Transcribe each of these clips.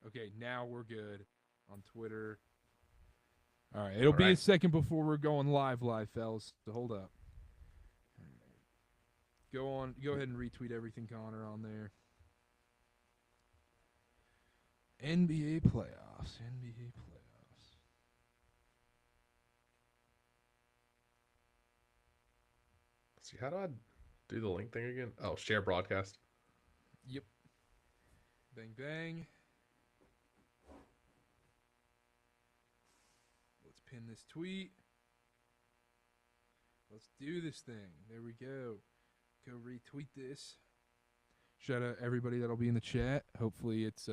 Okay, now we're good on Twitter. All right, it'll All be a right. second before we're going live, fellas. So hold up. Go ahead and retweet everything, Connor, on there. NBA playoffs. NBA playoffs. Let's see, how do I do the link thing again? Oh, share broadcast. Yep. Bang bang. Let's pin this tweet. Let's do this thing. There we go. Go retweet this. Shout out everybody that'll be in the chat. Hopefully it's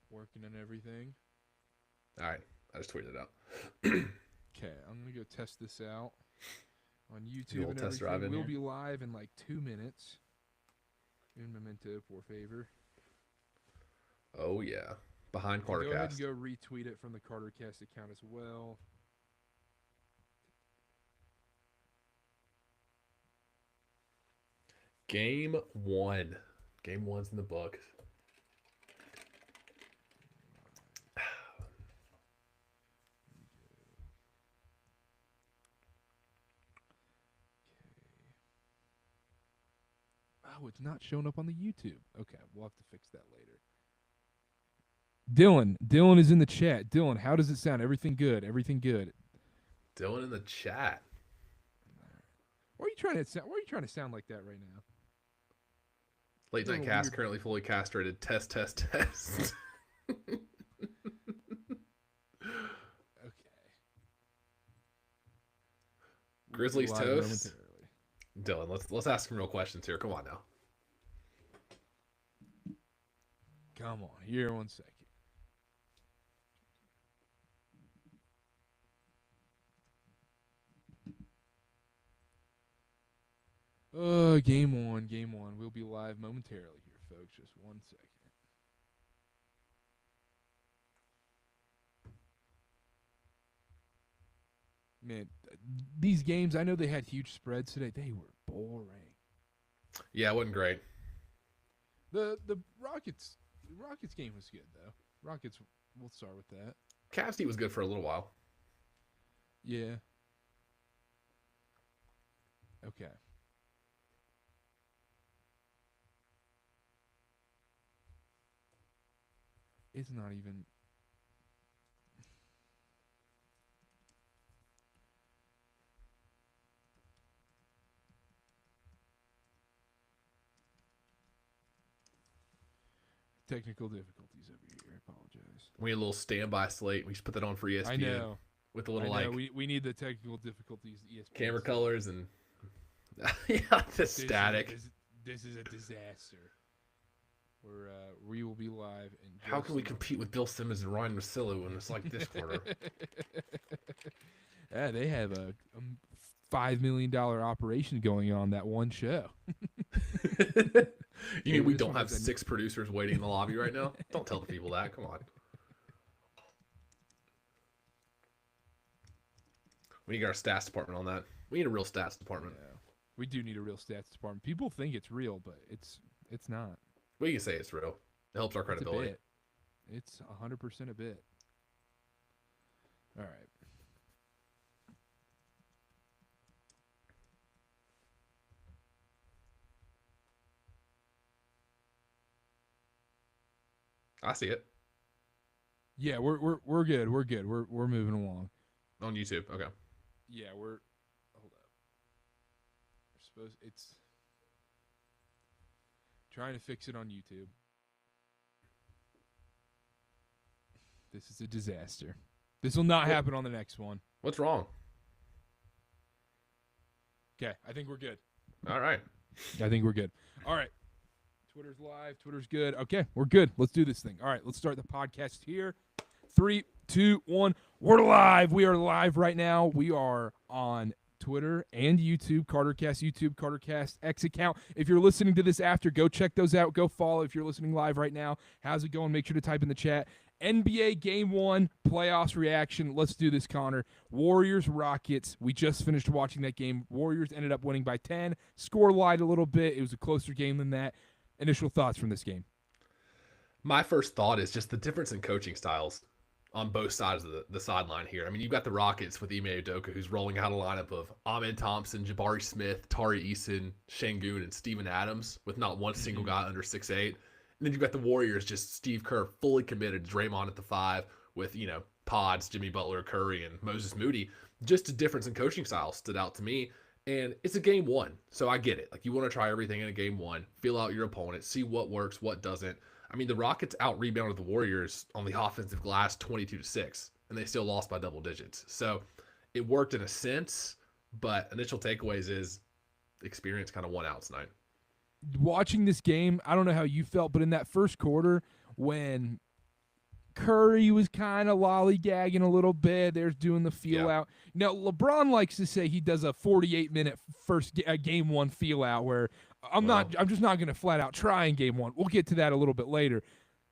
working and everything. All right, I just tweeted it out. Okay, I'm gonna go test this out on YouTube and test drive everything. in We'll here? be live in like 2 minutes. Un momento, por favor. Oh yeah, behind Go ahead and KarterKast. go retweet it from the KarterKast account as well. Game 1. Game 1's in the book. Oh, it's not showing up on the YouTube. Okay, we'll have to fix that later. Dylan is in the chat. Dylan, how does it sound? Everything good? Everything good? Dylan in the chat. Why are you trying to sound? Why are you trying to sound like that right now? Late Doing night a cast weird- currently fully castrated. Test. Okay. Grizzlies Live toast. momentarily. Dylan, let's ask some real questions here. Come on now. Come on, here 1 second. Game one. We'll be live momentarily here, folks. Just 1 second. Man, these games, I know they had huge spreads today. They were boring. Yeah, it wasn't great. The Rockets game was good though. Rockets, we'll start with that. Cavs D was good for a little while. Yeah. Okay. It's not even. Technical difficulties over here. I apologize. We had a little standby slate. We should put that on for ESPN. I know. With a little I know. like We need the technical difficulties. ESPN camera says. colors and yeah, the static. This is a disaster. We will be live. In How can we just- compete with Bill Simmons and Ryan Russillo when it's like this quarter? Yeah, they have a $5 million operation going on that one show. You mean we this don't one have has a- 6 producers waiting in the lobby right now? Don't tell the people that. Come on. We need our stats department on that. We need a real stats department. Yeah. We do need a real stats department. People think it's real, but it's not. We can say it's real. It helps our It's a credibility. bit. It's 100% a bit. All right. I see it Yeah, we're good. We're good. We're moving along. on YouTube. Okay. Yeah, hold up. We're supposed it's trying to fix it on YouTube. This is a disaster. This will not happen on the next one. What's wrong? Okay, I think we're good. All right. I think we're good. All right. Twitter's live. Twitter's good. Okay, we're good. Let's do this thing. All right, let's start the podcast here. 3, 2, 1. We're live. We are live right now. We are on Twitter and YouTube, KarterKast YouTube, KarterKast X account. If you're listening to this after, go check those out. Go follow if you're listening live right now. How's it going? Make sure to type in the chat. NBA Game 1 playoffs reaction. Let's do this, Connor. Warriors, Rockets. We just finished watching that game. Warriors ended up winning by 10. Score lied a little bit. It was a closer game than that. Initial thoughts from this game. My first thought is just the difference in coaching styles on both sides of the sideline here. I mean, you've got the Rockets with Ime Udoka, who's rolling out a lineup of Ahmed Thompson, Jabari Smith, Tari Eason, Şengün, and Steven Adams with not one single Mm-hmm. guy under 6'8". And then you've got the Warriors, just Steve Kerr fully committed, Draymond at the 5 with, Pods, Jimmy Butler, Curry, and Moses Moody. Just a difference in coaching style stood out to me. And it's a game one. So I get it. Like, you want to try everything in a game one, feel out your opponent, see what works, what doesn't. I mean, the Rockets out rebounded the Warriors on the offensive glass 22-6, and they still lost by double digits. So it worked in a sense, but initial takeaways is experience kind of won out tonight. Watching this game, I don't know how you felt, but in that first quarter, when Curry was kind of lollygagging a little bit. There's doing the feel Yeah. out. Now, LeBron likes to say he does a 48-minute game one feel out where Well, I'm just not going to flat out try in game one. We'll get to that a little bit later.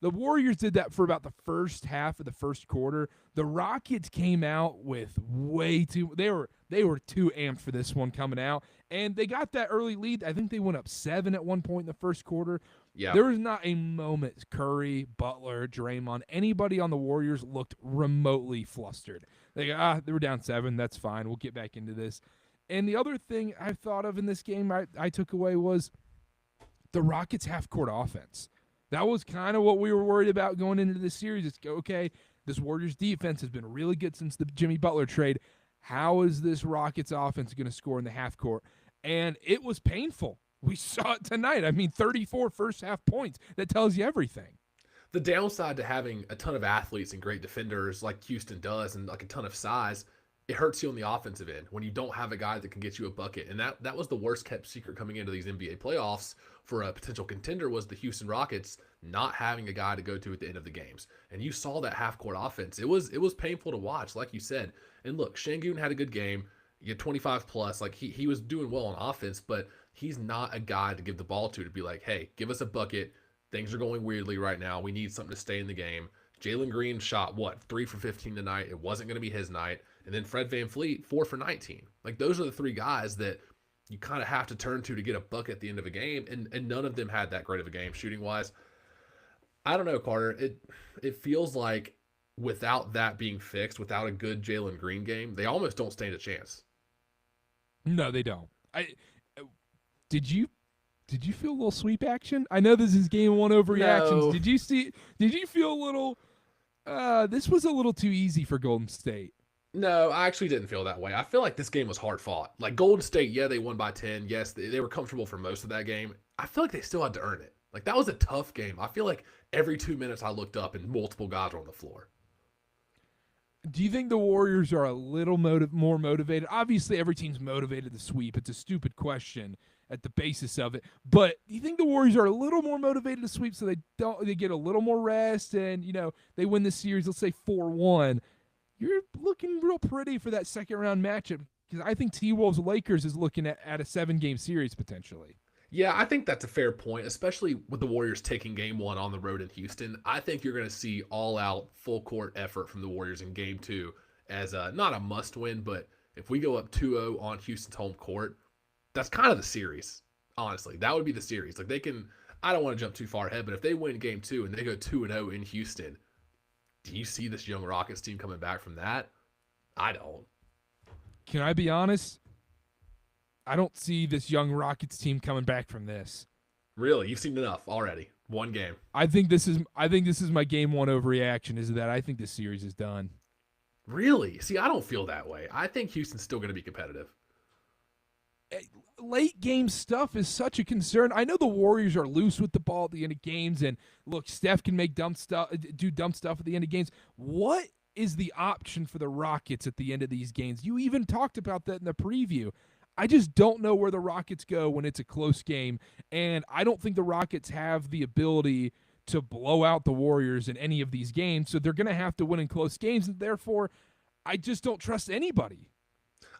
The Warriors did that for about the first half of the first quarter. The Rockets came out with way too they were too amped for this one coming out, and they got that early lead. I think they went up 7 at one point in the first quarter. yeah. There was not a moment Curry, Butler, Draymond, anybody on the Warriors looked remotely flustered. They were down 7. That's fine. We'll get back into this. And the other thing I thought of in this game I took away was the Rockets' half-court offense. That was kind of what we were worried about going into this series. It's okay, this Warriors defense has been really good since the Jimmy Butler trade. How is this Rockets offense going to score in the half court? And it was painful. We saw it tonight. I mean, 34 first half points. That tells you everything. The downside to having a ton of athletes and great defenders like Houston does and like a ton of size, it hurts you on the offensive end when you don't have a guy that can get you a bucket. And that was the worst kept secret coming into these NBA playoffs for a potential contender was the Houston Rockets not having a guy to go to at the end of the games. And you saw that half court offense. It was painful to watch, like you said. And look, Şengün had a good game. You had 25 plus. Like he was doing well on offense, but he's not a guy to give the ball to be like, hey, give us a bucket. Things are going weirdly right now. We need something to stay in the game. Jalen Green shot, 3 for 15 tonight. It wasn't going to be his night. And then Fred VanVleet, 4 for 19. Like, those are the three guys that you kind of have to turn to get a bucket at the end of a game. And none of them had that great of a game shooting-wise. I don't know, Carter. It feels like without that being fixed, without a good Jalen Green game, they almost don't stand a chance. No, they don't. Did you feel a little sweep action? I know this is game one overreactions. No. Did you feel a little this was a little too easy for Golden State? No, I actually didn't feel that way. I feel like this game was hard fought. Like Golden State, yeah, they won by 10. Yes, they were comfortable for most of that game. I feel like they still had to earn it. Like that was a tough game. I feel like every 2 minutes I looked up and multiple guys were on the floor. Do you think the Warriors are a little more motivated? Obviously, every team's motivated to sweep. It's a stupid question at the basis of it. But do you think the Warriors are a little more motivated to sweep so they get a little more rest and they win the series? Let's say 4-1. You're looking real pretty for that second round matchup because I think T-Wolves Lakers is looking at a 7-game series potentially. Yeah, I think that's a fair point, especially with the Warriors taking game one on the road in Houston. I think you're going to see all out, full court effort from the Warriors in game two as not a must win, but if we go up 2-0 on Houston's home court, that's kind of the series, honestly. That would be the series. Like they can, I don't want to jump too far ahead, but if they win game two and they go 2-0 in Houston, do you see this young Rockets team coming back from that? I don't. Can I be honest? I don't see this young Rockets team coming back from this. Really, you've seen enough already. One game. I think this is my game one overreaction. Is that I think this series is done. Really? See, I don't feel that way. I think Houston's still going to be competitive. Late game stuff is such a concern. I know the Warriors are loose with the ball at the end of games, and look, Steph can make do dumb stuff at the end of games. What is the option for the Rockets at the end of these games? You even talked about that in the preview. I just don't know where the Rockets go when it's a close game, and I don't think the Rockets have the ability to blow out the Warriors in any of these games, so they're going to have to win in close games, and therefore I just don't trust anybody.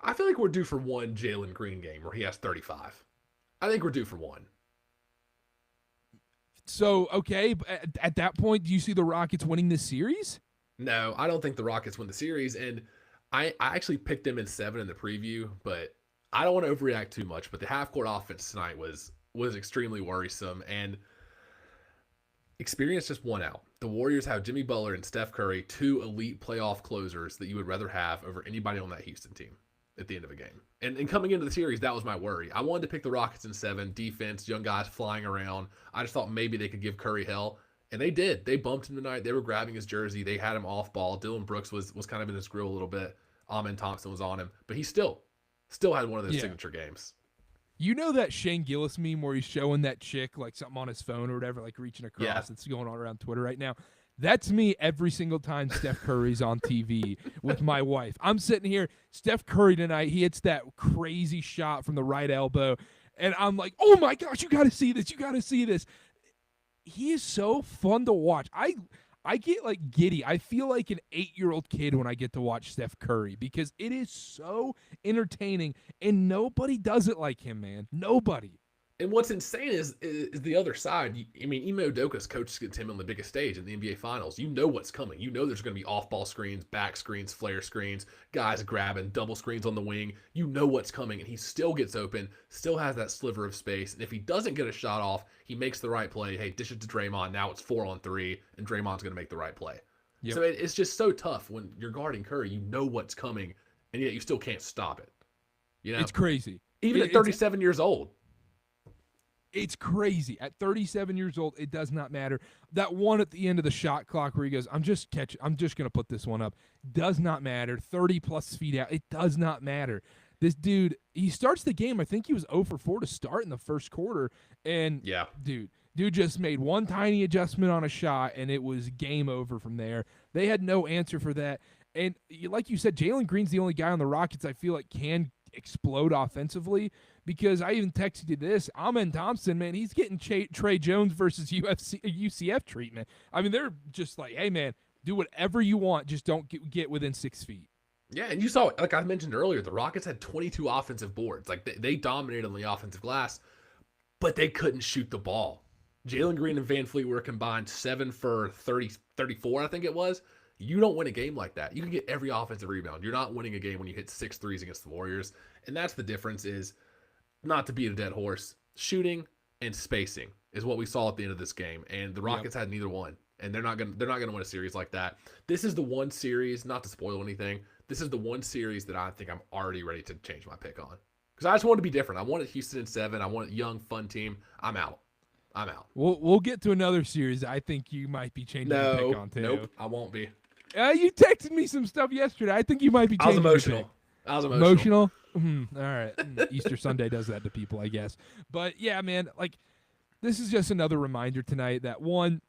I feel like we're due for one Jalen Green game where he has 35. I think we're due for one. So, okay, at that point, do you see the Rockets winning this series? No, I don't think the Rockets win the series, and I actually picked them in 7 in the preview, but I don't want to overreact too much, but the half-court offense tonight was extremely worrisome, and Experience just won out. The Warriors have Jimmy Butler and Steph Curry, two elite playoff closers that you would rather have over anybody on that Houston team at the end of a game. And coming into the series, that was my worry. I wanted to pick the Rockets in 7, defense, young guys flying around. I just thought maybe they could give Curry hell. And they did. They bumped him tonight. They were grabbing his jersey. They had him off ball. Dylan Brooks was kind of in his grill a little bit. Amen Thompson was on him. But he still had one of those signature games. You know that Shane Gillis meme where he's showing that chick like something on his phone or whatever, like reaching across? Yeah. It's going on around Twitter right now. That's me every single time Steph Curry's on TV with my wife. I'm sitting here, Steph Curry tonight, he hits that crazy shot from the right elbow, and I'm like, oh my gosh, you got to see this. You got to see this. He is so fun to watch. I get like giddy. I feel like an 8-year-old kid when I get to watch Steph Curry because it is so entertaining, and nobody does it like him, man. Nobody. And what's insane is the other side. I mean, Ime Udoka's coach against him on the biggest stage in the NBA Finals. You know what's coming. You know there's going to be off-ball screens, back screens, flare screens, guys grabbing, double screens on the wing. You know what's coming, and he still gets open, still has that sliver of space. And if he doesn't get a shot off, he makes the right play. Hey, dish it to Draymond. Now it's 4-on-3, and Draymond's going to make the right play. Yep. So it's just so tough when you're guarding Curry. You know what's coming, and yet you still can't stop it. You know, it's crazy. Even at 37 years old. It's crazy. At 37 years old, it does not matter. That one at the end of the shot clock where he goes, I'm just going to put this one up. Does not matter. 30-plus feet out. It does not matter. This dude, he starts the game. I think he was 0 for 4 to start in the first quarter. And, yeah, dude just made one tiny adjustment on a shot, and it was game over from there. They had no answer for that. And like you said, Jalen Green's the only guy on the Rockets I feel like can explode offensively, because I even texted you this. Amen Thompson, man, he's getting Trey Jones versus UCF treatment. I mean, they're just like, hey, man, do whatever you want. Just don't get within 6 feet. Yeah, and you saw, like I mentioned earlier, the Rockets had 22 offensive boards. Like, they dominated on the offensive glass, but they couldn't shoot the ball. Jalen Green and Van Fleet were combined 7 for 34, I think it was. You don't win a game like that. You can get every offensive rebound. You're not winning a game when you hit 6 threes against the Warriors. And that's the difference, is not to beat a dead horse. Shooting and spacing is what we saw at the end of this game. And the Rockets had neither one. And they're not gonna win a series like that. This is the one series, not to spoil anything, this is the one series that I think I'm already ready to change my pick on. Because I just want to be different. I wanted Houston in 7. I want a young, fun team. I'm out. We'll get to another series I think you might be changing your pick on too. Nope, I won't be. You texted me some stuff yesterday. I think you might be changing your pick. I was emotional. All right. Easter Sunday does that to people, I guess. But, yeah, man, like, this is just another reminder tonight that, one,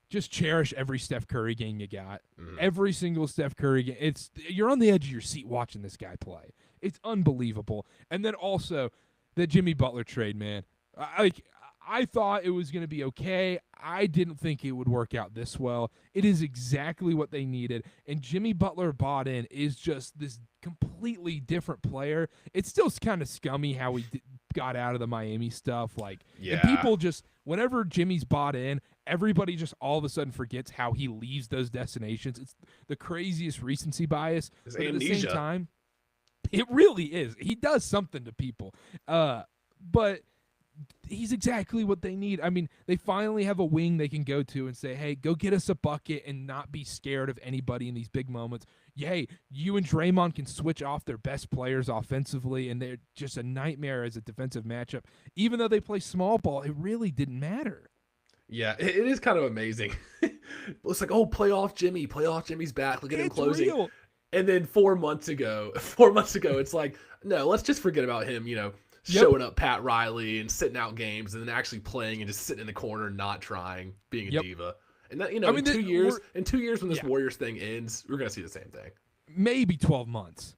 just cherish every Steph Curry game you got. Mm-hmm. Every single Steph Curry game. You're on the edge of your seat watching this guy play. It's unbelievable. And then also the Jimmy Butler trade, man. I thought it was going to be okay. I didn't think it would work out this well. It is exactly what they needed. And Jimmy Butler bought in is just this completely different player. It's still kind of scummy how he got out of the Miami stuff. And people just, whenever Jimmy's bought in, everybody just all of a sudden forgets how he leaves those destinations. It's the craziest recency bias. It's but amnesia. At the same time, it really is. He does something to people. But he's exactly what they need. I mean, they finally have a wing they can go to and say, hey, go get us a bucket and not be scared of anybody in these big moments. Yay, you and Draymond can switch off their best players offensively, and they're just a nightmare as a defensive matchup. Even though they play small ball, it really didn't matter. Yeah, it is kind of amazing. It's like, oh, playoff Jimmy's back. Look at him closing. Real. And then 4 months ago, it's like, no, let's just forget about him, showing up Pat Riley and sitting out games and then actually playing and just sitting in the corner and not trying, being a diva. And that, in 2 years, when this Warriors thing ends, we're going to see the same thing. Maybe 12 months.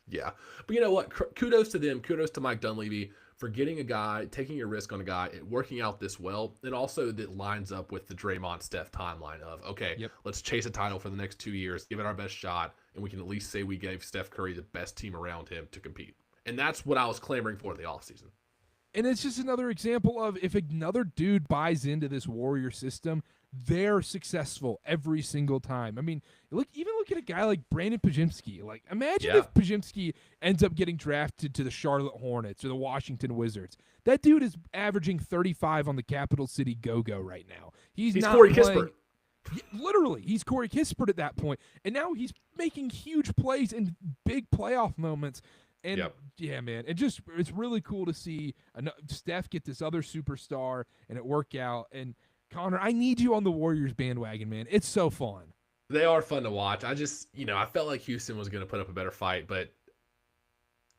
Yeah. But you know what? Kudos to them. Kudos to Mike Dunleavy for getting a guy, taking a risk on a guy, working out this well, and also that lines up with the Draymond-Steph timeline of, okay, let's chase a title for the next 2 years, give it our best shot, and we can at least say we gave Steph Curry the best team around him to compete. And that's what I was clamoring for in the offseason. And it's just another example of if another dude buys into this Warrior system, they're successful every single time. I mean, look at a guy like Brandon Pajimski. Like, imagine if Pajimski ends up getting drafted to the Charlotte Hornets or the Washington Wizards. That dude is averaging 35 on the Capital City Go-Go right now. He's He's not Corey playing. Kispert. Literally, he's Corey Kispert at that point, and now he's making huge plays in big playoff moments. And yeah, man, it's really cool to see Steph get this other superstar and it work out. And Connor, I need you on the Warriors bandwagon, man. It's so fun. They are fun to watch. I just, I felt like Houston was going to put up a better fight, but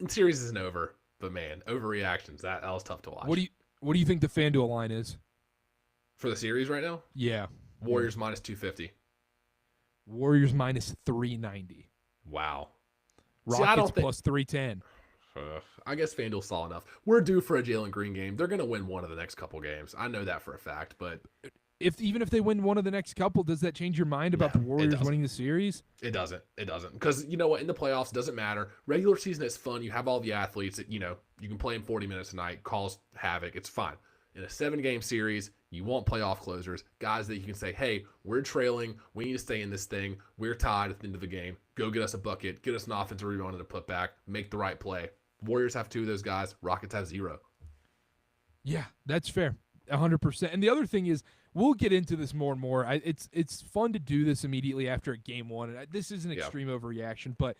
the series isn't over. But man, overreactions, that was tough to watch. What do you think the FanDuel line is for the series right now? Yeah, Warriors minus 250. Warriors minus 390. Wow. Rockets plus 310. I guess FanDuel saw enough. We're due for a Jalen Green game. They're going to win one of the next couple games. I know that for a fact, but even if they win one of the next couple, does that change your mind about the Warriors winning the series? It doesn't. It doesn't. Because you know what? In the playoffs, it doesn't matter. Regular season is fun. You have all the athletes that, you can play in 40 minutes a night, cause havoc. It's fine. In a 7-game series, you want playoff closers, guys that you can say, hey, we're trailing. We need to stay in this thing. We're tied at the end of the game. Go get us a bucket. Get us an offensive rebound and a putback. Make the right play. Warriors have 2 of those guys. Rockets have 0. Yeah, that's fair. 100%. And the other thing is, we'll get into this more and more. It's fun to do this immediately after game 1. And this is an extreme overreaction, but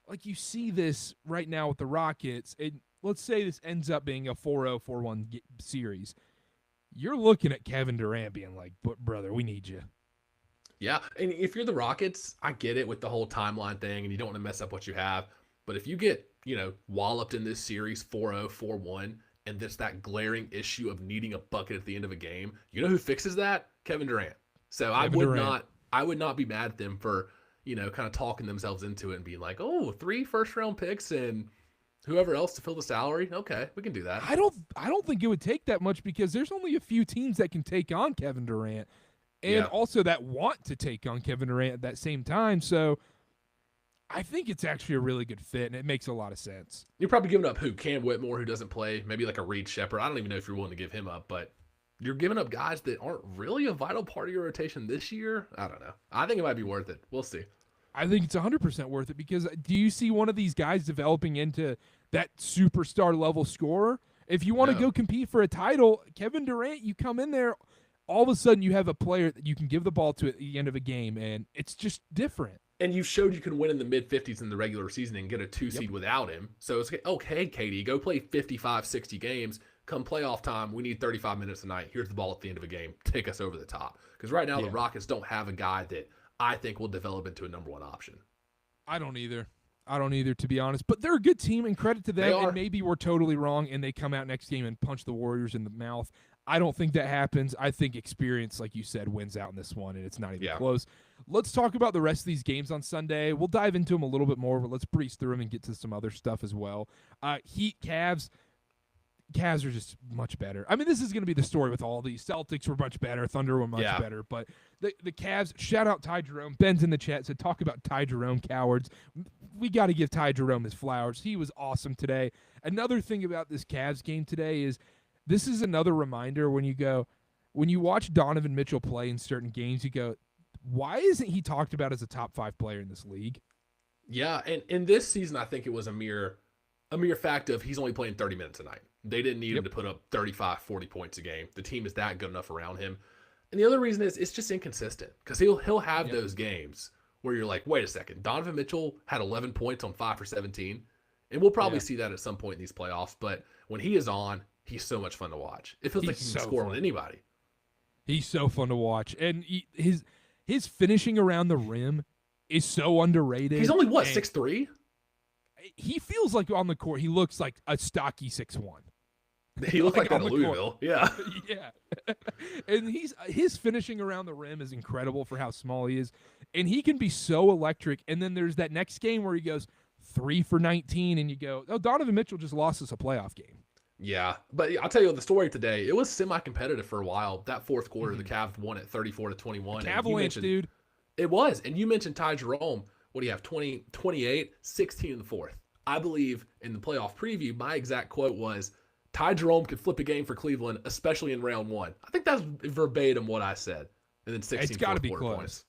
like you see this right now with the Rockets, and let's say this ends up being a 4-0, 4-1 series. You're looking at Kevin Durant being like, brother, we need you. Yeah, and if you're the Rockets, I get it with the whole timeline thing, and you don't want to mess up what you have. But if you get, walloped in this series 4-0, 4-1, and there's that glaring issue of needing a bucket at the end of a game, you know who fixes that? Kevin Durant. So I would not be mad at them for, kind of talking themselves into it and being like, oh, 3 first-round picks and whoever else to fill the salary. Okay, we can do that. I don't think it would take that much because there's only a few teams that can take on Kevin Durant and also that want to take on Kevin Durant at that same time. So I think it's actually a really good fit, and it makes a lot of sense. You're probably giving up who? Cam Whitmore, who doesn't play, maybe like a Reed Shepherd. I don't even know if you're willing to give him up, but you're giving up guys that aren't really a vital part of your rotation this year. I don't know. I think it might be worth it. We'll see. I think it's 100% worth it because do you see one of these guys developing into that superstar level scorer? If you want to go compete for a title, Kevin Durant, you come in there, all of a sudden you have a player that you can give the ball to at the end of a game, and it's just different. And you showed you can win in the mid-50s in the regular season and get a 2 seed without him. So it's okay, KD, go play 55, 60 games. Come playoff time, we need 35 minutes a night. Here's the ball at the end of a game. Take us over the top. Because right now the Rockets don't have a guy that I think will develop into a number 1 option. I don't either, to be honest. But they're a good team, and credit to them. And maybe we're totally wrong, and they come out next game and punch the Warriors in the mouth. I don't think that happens. I think experience, like you said, wins out in this one, and it's not even close. Let's talk about the rest of these games on Sunday. We'll dive into them a little bit more, but let's breeze through them and get to some other stuff as well. Heat, Cavs. Cavs are just much better. I mean, this is going to be the story with all these. Celtics were much better. Thunder were much better. But the Cavs, shout out Ty Jerome. Ben's in the chat, said talk about Ty Jerome, cowards. We got to give Ty Jerome his flowers. He was awesome today. Another thing about this Cavs game today is this is another reminder when you watch Donovan Mitchell play in certain games, you go, why isn't he talked about as a top 5 player in this league? Yeah, and in this season, I think it was a mere fact of he's only playing 30 minutes a night. They didn't need him to put up 35, 40 points a game. The team is that good enough around him. And the other reason is it's just inconsistent because he'll have those games where you're like, wait a second, Donovan Mitchell had 11 points on 5 for 17. And we'll probably see that at some point in these playoffs. But when he is on, he's so much fun to watch. It feels like he can score on anybody. He's so fun to watch. And his finishing around the rim is so underrated. He's only, 6'3"? He feels like on the court, he looks like a stocky 6'1". He looks like that in Louisville. Yeah. Yeah. And his finishing around the rim is incredible for how small he is. And he can be so electric. And then there's that next game where he goes 3 for 19, and you go, oh, Donovan Mitchell just lost us a playoff game. Yeah, but I'll tell you the story today. It was semi-competitive for a while. That fourth quarter, the Cavs won at 34-21. Avalanche, dude. It was. And you mentioned Ty Jerome. What do you have, 20, 28, 16 in the fourth. I believe in the playoff preview, my exact quote was, Ty Jerome could flip a game for Cleveland, especially in round 1. I think that's verbatim what I said. And then 16 fourth quarter points.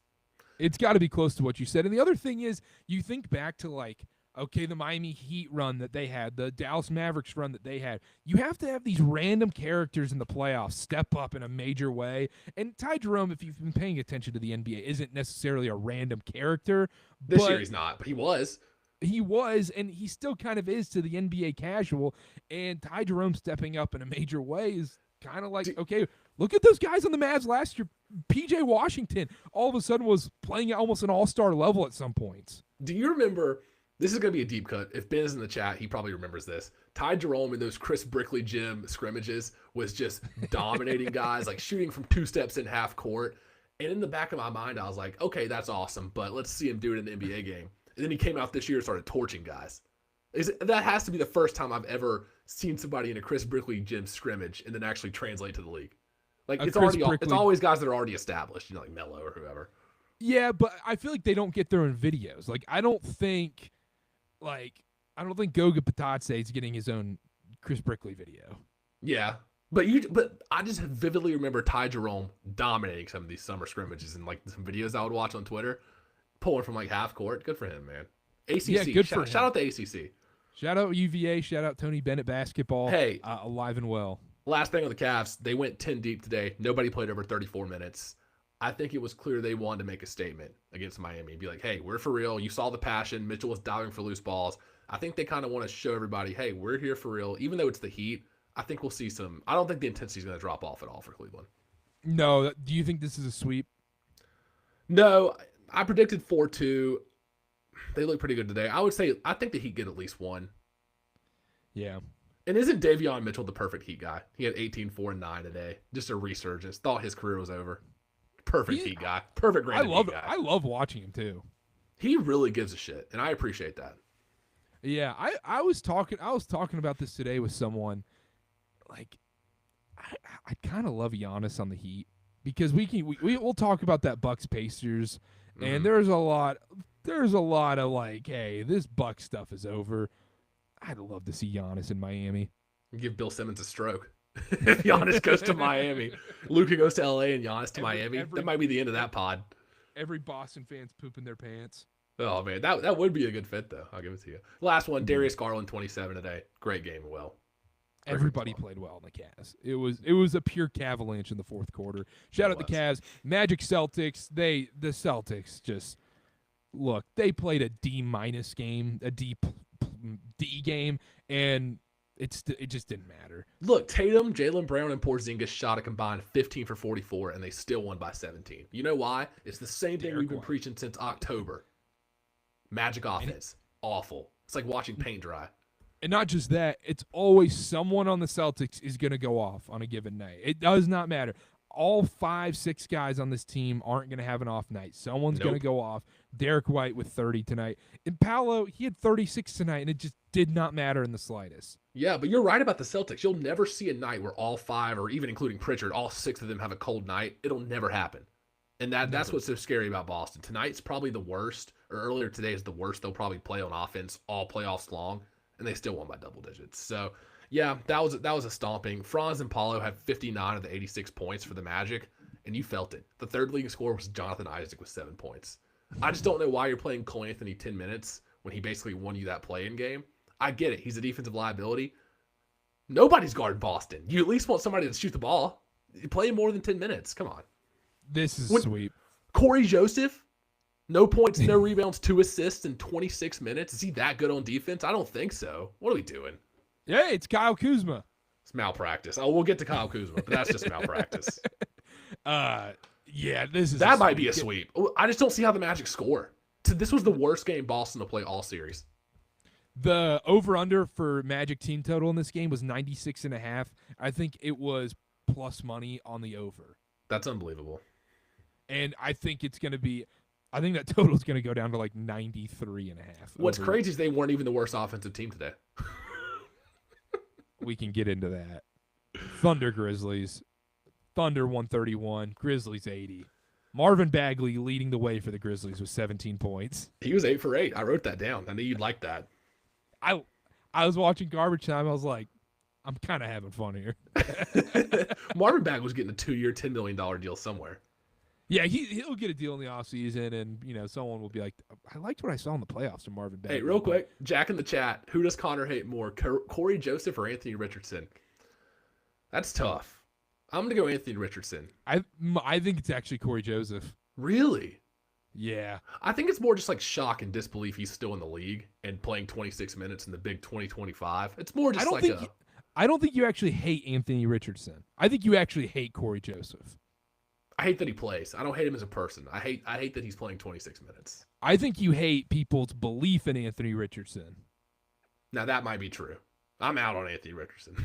It's got to be close to what you said. And the other thing is, you think back to like okay, the Miami Heat run that they had, the Dallas Mavericks run that they had. You have to have these random characters in the playoffs step up in a major way. And Ty Jerome, if you've been paying attention to the NBA, isn't necessarily a random character. This year but he's not, but he was. He was, and he still kind of is to the NBA casual. And Ty Jerome stepping up in a major way is kind of like, okay, look at those guys on the Mavs last year. PJ Washington all of a sudden was playing at almost an all-star level at some points. Do you remember? This is going to be a deep cut. If Ben is in the chat, he probably remembers this. Ty Jerome in those Chris Brickley gym scrimmages was just dominating guys, like shooting from 2 steps in half court. And in the back of my mind, I was like, okay, that's awesome, but let's see him do it in the NBA game. And then he came out this year and started torching guys. That has to be the first time I've ever seen somebody in a Chris Brickley gym scrimmage and then actually translate to the league. Like it's always guys that are already established, like Melo or whoever. Yeah, but I feel like they don't get their own videos. Like I don't think Goga Patatse is getting his own Chris Brickley video. Yeah. But I just vividly remember Ty Jerome dominating some of these summer scrimmages and like some videos I would watch on Twitter, pulling from like half court. Good for him, man. ACC. Yeah, good for him. Shout out to ACC. Shout out UVA. Shout out Tony Bennett basketball. Hey, alive and well. Last thing on the Cavs, they went 10 deep today. Nobody played over 34 minutes. I think it was clear they wanted to make a statement against Miami. Be like, hey, we're for real. You saw the passion. Mitchell was diving for loose balls. I think they kind of want to show everybody, hey, we're here for real. Even though it's the Heat, I think we'll see some. I don't think the intensity is going to drop off at all for Cleveland. No. Do you think this is a sweep? No. I predicted 4-2. They look pretty good today. I think the Heat get at least one. Yeah. And isn't Davion Mitchell the perfect Heat guy? He had 18, 4, and 9 today. Just a resurgence. Thought his career was over. Perfect Heat guy. Perfect random Heat guy. I love watching him too. He really gives a shit, and I appreciate that. Yeah, I was talking about this today with someone. Like, I kind of love Giannis on the Heat because we'll talk about that Bucks Pacers, and there's a lot of like, hey, this Bucks stuff is over. I'd love to see Giannis in Miami. Give Bill Simmons a stroke. If Giannis goes to Miami, Luka goes to LA, and Giannis to Miami. That might be the end of that pod. Every Boston fan's pooping their pants. Oh man, that would be a good fit though. I'll give it to you. Last one, Darius Garland, 27 today. Great game, Everybody played well in the Cavs. It was a pure Cavalanche in the fourth quarter. Shout out the Cavs. Magic Celtics. The Celtics just look. They played a D- game, a D game, and it just didn't matter. Look, Tatum, Jaylen Brown, and Porzingis shot a combined 15 for 44, and they still won by 17. You know why? It's the same thing we've been preaching since October. Magic offense, awful. It's like watching paint dry. And not just that, it's always someone on the Celtics is going to go off on a given night. It does not matter. All 5-6 guys on this team aren't going to have an off night. Someone's going to go off. Derek White with 30 tonight. And Paolo, he had 36 tonight, and it just did not matter in the slightest. Yeah, but you're right about the Celtics. You'll never see a night where all 5, or even including Pritchard, all 6 of them have a cold night. It'll never happen. And that's what's so scary about Boston. Tonight's probably the worst, or earlier today is the worst they'll probably play on offense all playoffs long, and they still won by double digits. So, yeah, that was a stomping. Franz and Paulo had 59 of the 86 points for the Magic, and you felt it. The third leading scorer was Jonathan Isaac with 7 points. I just don't know why you're playing Cole Anthony 10 minutes when he basically won you that play-in game. I get it. He's a defensive liability. Nobody's guarding Boston. You at least want somebody to shoot the ball. You play more than 10 minutes. Come on. This is sweet. Corey Joseph, no points, no rebounds, 2 assists in 26 minutes. Is he that good on defense? I don't think so. What are we doing? Yeah, it's Kyle Kuzma. It's malpractice. Oh, we'll get to Kyle Kuzma, but that's just malpractice. Yeah, that might be a sweep. I just don't see how the Magic score. This was the worst game Boston to play all series. The over-under for Magic team total in this game was 96.5. I think it was plus money on the over. That's unbelievable. And I think it's going to be – I think that total is going to go down to like 93.5. What's crazy is they weren't even the worst offensive team today. We can get into that. Thunder Grizzlies. Thunder 131. Grizzlies 80. Marvin Bagley leading the way for the Grizzlies with 17 points. He was 8 for 8. I wrote that down. I knew you'd like that. I was watching Garbage Time. I was like, I'm kind of having fun here. Marvin Bagley was getting a 2-year, $10 million deal somewhere. Yeah, he'll get a deal in the offseason, and someone will be like, I liked what I saw in the playoffs from Marvin Bagley. Hey, real quick, Jack in the chat, who does Connor hate more, Corey Joseph or Anthony Richardson? That's tough. I'm gonna go Anthony Richardson. I think it's actually Corey Joseph. Really? Yeah. I think it's more just like shock and disbelief he's still in the league and playing 26 minutes in the big 2025. It's more just I don't think you actually hate Anthony Richardson. I think you actually hate Corey Joseph. I hate that he plays. I don't hate him as a person. I hate that he's playing 26 minutes. I think you hate people's belief in Anthony Richardson. Now that might be true. I'm out on Anthony Richardson.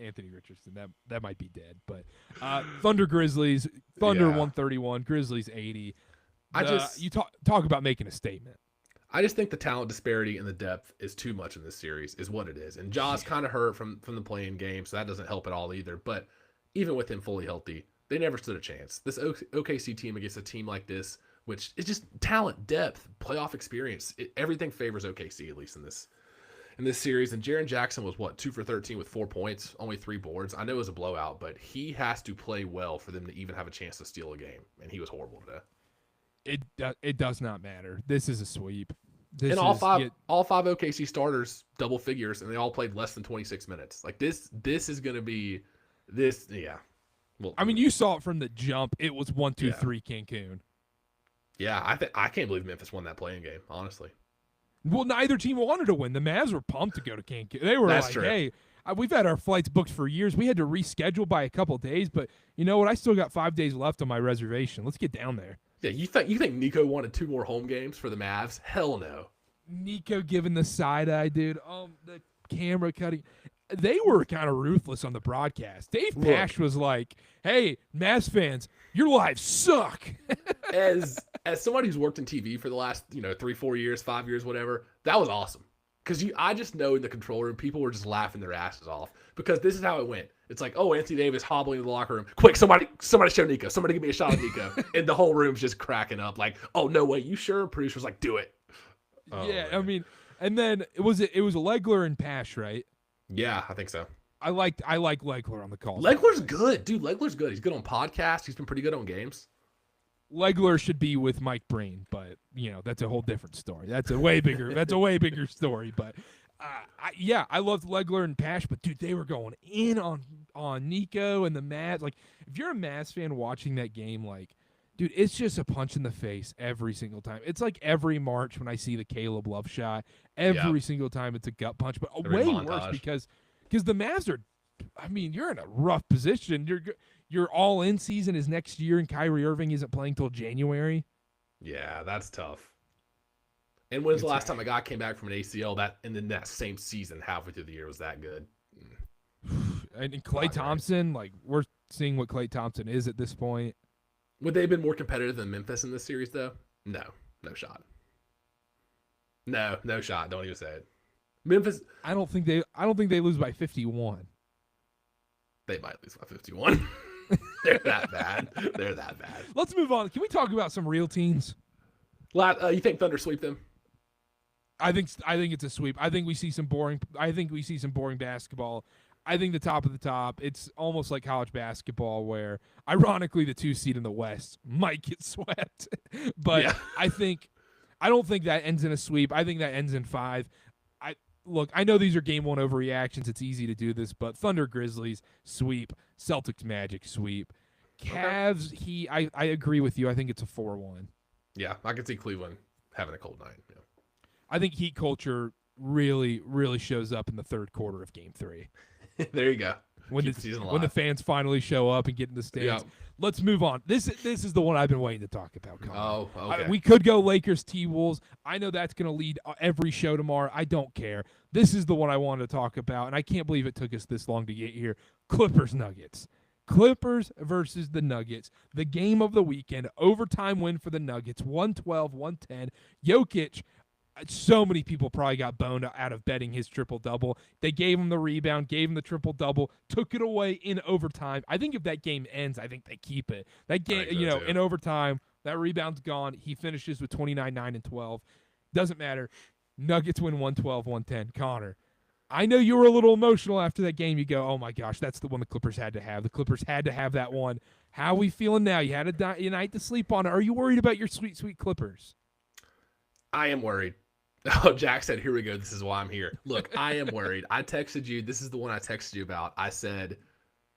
Anthony Richardson. That might be dead. But Thunder Grizzlies, 131, Grizzlies 80. You talk about making a statement. I just think the talent disparity and the depth is too much in this series, is what it is. And Ja's kind of hurt from the playing game, so that doesn't help at all either. But even with him fully healthy, they never stood a chance. This OKC team against a team like this, which is just talent, depth, playoff experience, everything favors OKC, at least in this series. And Jaren Jackson was 2 for 13 with 4 points, only 3 boards. I know it was a blowout, but he has to play well for them to even have a chance to steal a game. And he was horrible today. It does not matter. This is a sweep. All five OKC starters double figures, and they all played less than 26 minutes. Like this is going to be this. Yeah. Well, I mean, you saw it from the jump. It was 1-2-3 Cancun. Yeah, I can't believe Memphis won that playing game. Honestly. Well, neither team wanted to win. The Mavs were pumped to go to Cancun. They were true. Hey. We've had our flights booked for years. We had to reschedule by a couple of days, but you know what? I still got 5 days left on my reservation. Let's get down there. Yeah, you think Nico wanted 2 more home games for the Mavs? Hell no. Nico giving the side eye, dude. The camera cutting. They were kind of ruthless on the broadcast. Dave Pash was like, "Hey, Mavs fans, your lives suck." as somebody who's worked in TV for the last 3-4 years, 5 years, whatever, that was awesome. Because I just know in the control room, people were just laughing their asses off. Because this is how it went. It's like, oh, Anthony Davis hobbling in the locker room. Quick, somebody show Nico. Somebody give me a shot of Nico. And the whole room's just cracking up. Like, oh, no way. You sure? Producer's like, do it. Oh, yeah, man. I mean, and then it was Legler and Pash, right? Yeah, I think so. I like Legler on the call. Legler's good. Dude, Legler's good. He's good on podcasts. He's been pretty good on games. Legler should be with Mike Breen, but that's a whole different story. That's a way bigger story. But I loved Legler and Pash, but dude, they were going in on Nico and the Mavs. Like, if you're a Mavs fan watching that game, like, dude, it's just a punch in the face every single time. It's like every March when I see the Caleb Love shot. Every single time it's a gut punch, but way worse because the Mavs are. I mean, you're in a rough position. Your all-in season is next year, and Kyrie Irving isn't playing till January. Yeah, that's tough. And when's the last time a guy came back from an ACL and then that same season, halfway through the year, was that good? And Klay Thompson, like, we're seeing what Klay Thompson is at this point. Would they have been more competitive than Memphis in this series, though? No shot. No shot. Don't even say it. Memphis. I don't think they lose by 51. They might lose by 51. They're that bad. Let's move on. Can we talk about some real teams? You think Thunder sweep them? I think it's a sweep. I think we see some boring basketball. I think the top of the top, it's almost like college basketball where, ironically, the 2 seed in the West might get swept. But yeah. I don't think that ends in a sweep. I think that ends in 5. Look, I know these are game 1 overreactions. It's easy to do this, but Thunder Grizzlies sweep, Celtics Magic sweep, Cavs Heat. I agree with you. I think it's a 4-1. Yeah, I can see Cleveland having a cold night. Yeah. I think Heat culture really, really shows up in the third quarter of Game 3. There you go. When the fans finally show up and get in the stands. Yeah. Let's move on. This is the one I've been waiting to talk about, Connor. Oh, okay. We could go Lakers T-Wolves. I know that's going to lead every show tomorrow. I don't care. This is the one I wanted to talk about, and I can't believe it took us this long to get here. Clippers Nuggets. Clippers versus the Nuggets. The game of the weekend. Overtime win for the Nuggets. 112-110. Jokic. So many people probably got boned out of betting his triple-double. They gave him the rebound, gave him the triple-double, took it away in overtime. I think if that game ends, I think they keep it. That game, in overtime, that rebound's gone. He finishes with 29, 9, and 12. Doesn't matter. Nuggets win 112-110. Connor, I know you were a little emotional after that game. You go, oh my gosh, that's the one the Clippers had to have. The Clippers had to have that one. How are we feeling now? You had a night to sleep on it. Are you worried about your sweet, sweet Clippers? I am worried. Oh, Jack said, here we go. This is why I'm here. Look, I am worried. I texted you. This is the one I texted you about. I said,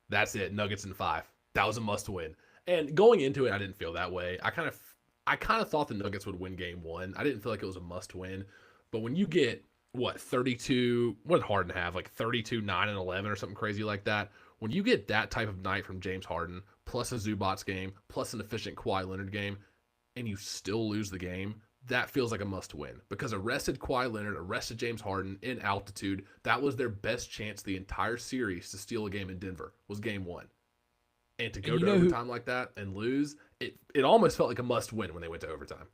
that's it. Nuggets in 5. That was a must win. And going into it, I didn't feel that way. I kind of thought the Nuggets would win game 1. I didn't feel like it was a must win. But when you get, 32, what did Harden have? Like 32, 9, and 11 or something crazy like that. When you get that type of night from James Harden, plus a Zubats game, plus an efficient Kawhi Leonard game, and you still lose the game, that feels like a must win. Because arrested Kawhi Leonard, arrested James Harden in altitude, that was their best chance the entire series to steal a game in Denver, was game 1. And to go to overtime like that and lose, it almost felt like a must win when they went to overtime.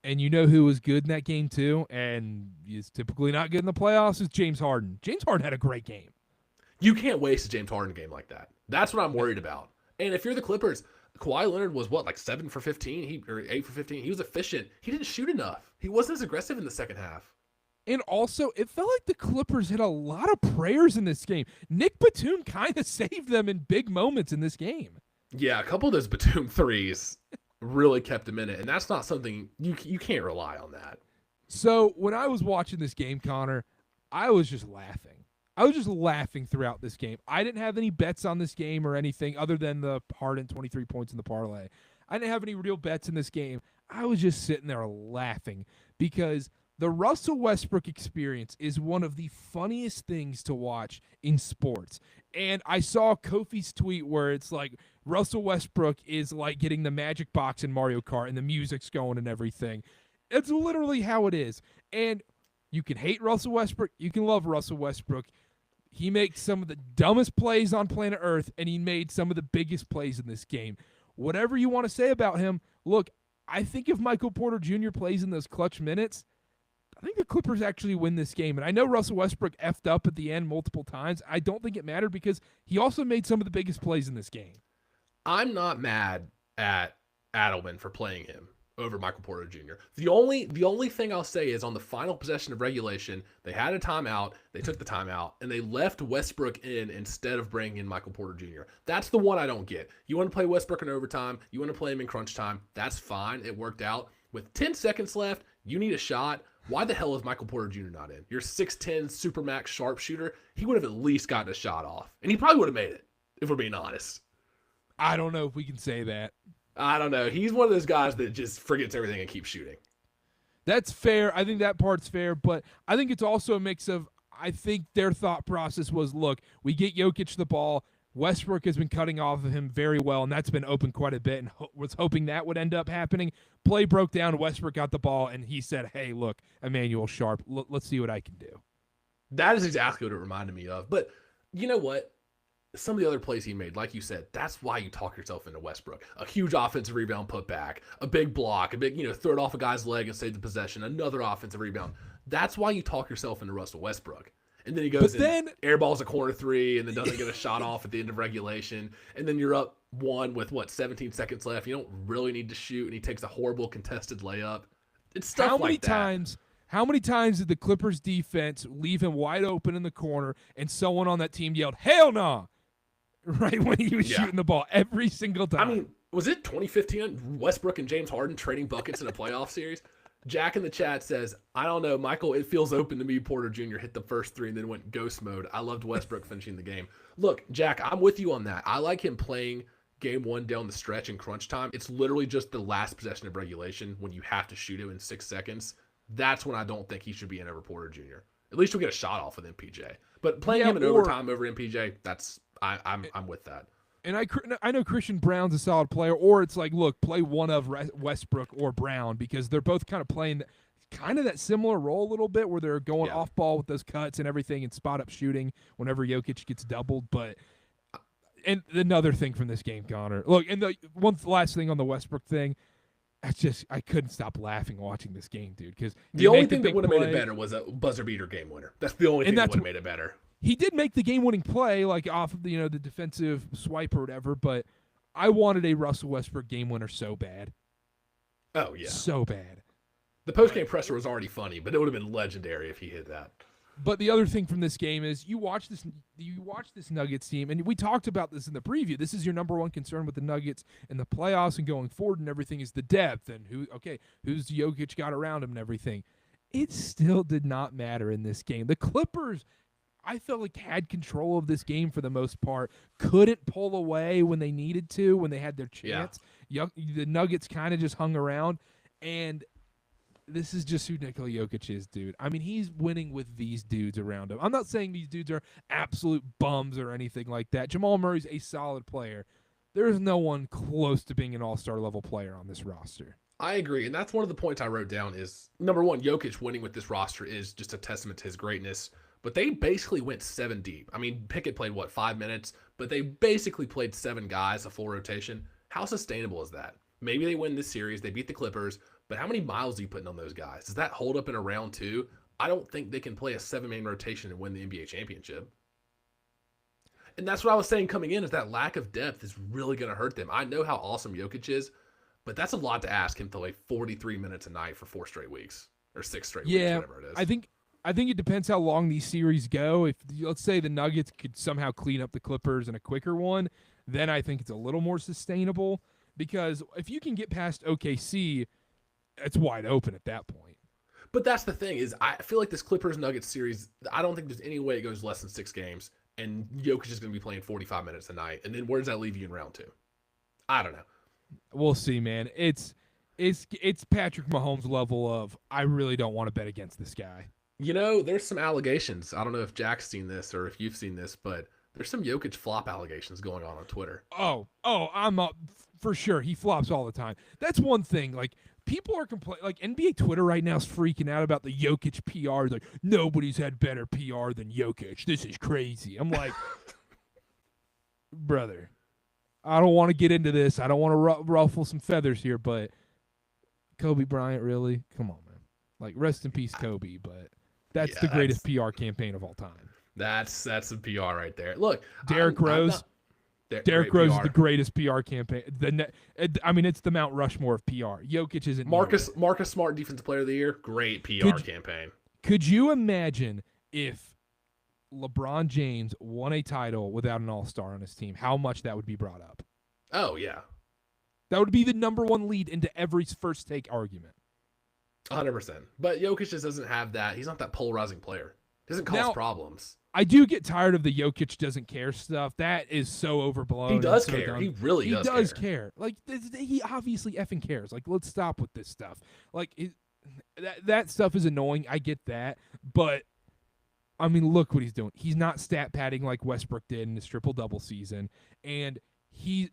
And you know who was good in that game too, and is typically not good in the playoffs, is James Harden. James Harden had a great game. You can't waste a James Harden game like that. That's what I'm worried about. And if you're the Clippers, Kawhi Leonard was like 7 for 15, or 8 for 15. He was efficient. He didn't shoot enough. He wasn't as aggressive in the second half. And also, it felt like the Clippers had a lot of prayers in this game. Nick Batum kind of saved them in big moments in this game. Yeah, a couple of those Batum threes really kept him in it, and that's not something you can't rely on that. So when I was watching this game, Connor, I was just laughing. I was just laughing throughout this game. I didn't have any bets on this game or anything other than the Harden 23 points in the parlay. I didn't have any real bets in this game. I was just sitting there laughing because the Russell Westbrook experience is one of the funniest things to watch in sports. And I saw Kofi's tweet where it's like Russell Westbrook is like getting the magic box in Mario Kart and the music's going and everything. It's literally how it is. And you can hate Russell Westbrook. You can love Russell Westbrook. He makes some of the dumbest plays on planet Earth, and he made some of the biggest plays in this game. Whatever you want to say about him, look, I think if Michael Porter Jr. plays in those clutch minutes, I think the Clippers actually win this game. And I know Russell Westbrook effed up at the end multiple times. I don't think it mattered because he also made some of the biggest plays in this game. I'm not mad at Adelman for playing him over Michael Porter Jr. The only thing I'll say is on the final possession of regulation, they had a timeout, they took the timeout, and they left Westbrook in instead of bringing in Michael Porter Jr. That's the one I don't get. You want to play Westbrook in overtime, you want to play him in crunch time, that's fine, it worked out. With 10 seconds left, you need a shot. Why the hell is Michael Porter Jr. not in? You're 6'10", supermax sharpshooter. He would have at least gotten a shot off, and he probably would have made it, if we're being honest. I don't know if we can say that. I don't know. He's one of those guys that just forgets everything and keeps shooting. That's fair. I think that part's fair, but I think it's also a mix of, I think their thought process was, look, we get Jokic the ball. Westbrook has been cutting off of him very well, and that's been open quite a bit, and was hoping that would end up happening. Play broke down. Westbrook got the ball, and he said, hey, look, Emmanuel Sharp, let's see what I can do. That is exactly what it reminded me of. But you know what? Some of the other plays he made, like you said, that's why you talk yourself into Westbrook. A huge offensive rebound put back, a big block, a big, throw it off a guy's leg and save the possession, another offensive rebound. That's why you talk yourself into Russell Westbrook. And then he goes and airballs a corner three and then doesn't get a shot off at the end of regulation. And then you're up 1 with 17 seconds left. You don't really need to shoot, and he takes a horrible contested layup. It's stuff like that. How many times did the Clippers defense leave him wide open in the corner and someone on that team yelled, hell nah, right when he was shooting the ball every single time? I mean, was it 2015 Westbrook and James Harden trading buckets in a playoff series? Jack in the chat says, I don't know, Michael, it feels open to me. Porter Jr. hit the first 3 and then went ghost mode. I loved Westbrook finishing the game. Look, Jack, I'm with you on that. I like him playing game 1 down the stretch in crunch time. It's literally just the last possession of regulation when you have to shoot it in 6 seconds. That's when I don't think he should be in over Porter Jr. At least you'll get a shot off with MPJ. But playing him in overtime over MPJ, I'm with that. And I know Christian Brown's a solid player, or it's like, look, play one of Westbrook or Brown, because they're both kind of playing kind of that similar role a little bit where they're going off ball with those cuts and everything and spot up shooting whenever Jokic gets doubled. But and another thing from this game, Connor, look, and the last thing on the Westbrook thing, I couldn't stop laughing watching this game, dude. Because the only thing that would have made it better was a buzzer beater game winner. That's the only thing that would have made it better. He did make the game-winning play, like off of the defensive swipe or whatever, but I wanted a Russell Westbrook game winner so bad. Oh yeah, so bad. The post-game presser was already funny, but it would have been legendary if he hit that. But the other thing from this game is you watch this Nuggets team, and we talked about this in the preview. This is your number one concern with the Nuggets in the playoffs and going forward and everything is the depth and who's Jokic got around him and everything. It still did not matter in this game. The Clippers, I felt like, had control of this game for the most part. Couldn't pull away when they needed to, when they had their chance. The Nuggets kind of just hung around, and this is just who Nikola Jokic is, dude. I mean, he's winning with these dudes around him. I'm not saying these dudes are absolute bums or anything like that. Jamal Murray's a solid player. There is no one close to being an all-star level player on this roster. I agree, and that's one of the points I wrote down is, number one, Jokic winning with this roster is just a testament to his greatness, but they basically went 7 deep. I mean, Pickett played, 5 minutes, but they basically played 7 guys, a full rotation. How sustainable is that? Maybe they win this series, they beat the Clippers, but how many miles are you putting on those guys? Does that hold up in a round 2? I don't think they can play a 7-man rotation and win the NBA championship. And that's what I was saying coming in, is that lack of depth is really going to hurt them. I know how awesome Jokic is, but that's a lot to ask him to play 43 minutes a night for 4 straight weeks or 6 straight weeks, whatever it is. I think it depends how long these series go. If let's say the Nuggets could somehow clean up the Clippers in a quicker one, then I think it's a little more sustainable. Because if you can get past OKC, it's wide open at that point. But that's the thing, is I feel like this Clippers-Nuggets series, I don't think there's any way it goes less than 6 games, and Jokic is going to be playing 45 minutes a night. And then where does that leave you in round 2? I don't know. We'll see, man. It's Patrick Mahomes level of, I really don't want to bet against this guy. You know, there's some allegations. I don't know if Jack's seen this or if you've seen this, but there's some Jokic flop allegations going on Twitter. I'm up for sure. He flops all the time. That's one thing. Like, people are complaining. Like, NBA Twitter right now is freaking out about the Jokic PR. Like, nobody's had better PR than Jokic. This is crazy. I'm like, brother, I don't want to get into this. I don't want to ruffle some feathers here, but Kobe Bryant, really? Come on, man. Like, rest in peace, Kobe, but that's the greatest PR campaign of all time. That's some PR right there. Look, Derrick Rose. Derrick Rose is the greatest PR campaign. It's the Mount Rushmore of PR. Jokic isn't. Marcus Smart, Defensive Player of the Year, great PR campaign. Could you imagine if LeBron James won a title without an All-Star on his team? How much that would be brought up? Oh yeah, that would be the number one lead into every first take argument. 100%. But Jokic just doesn't have that. He's not that polarizing player. He doesn't cause problems. I do get tired of the Jokic doesn't care stuff. That is so overblown. He does care. He really does care. He does care. Like, he obviously effing cares. Like, let's stop with this stuff. Like, that stuff is annoying. I get that. But, I mean, look what he's doing. He's not stat padding like Westbrook did in his triple-double season. And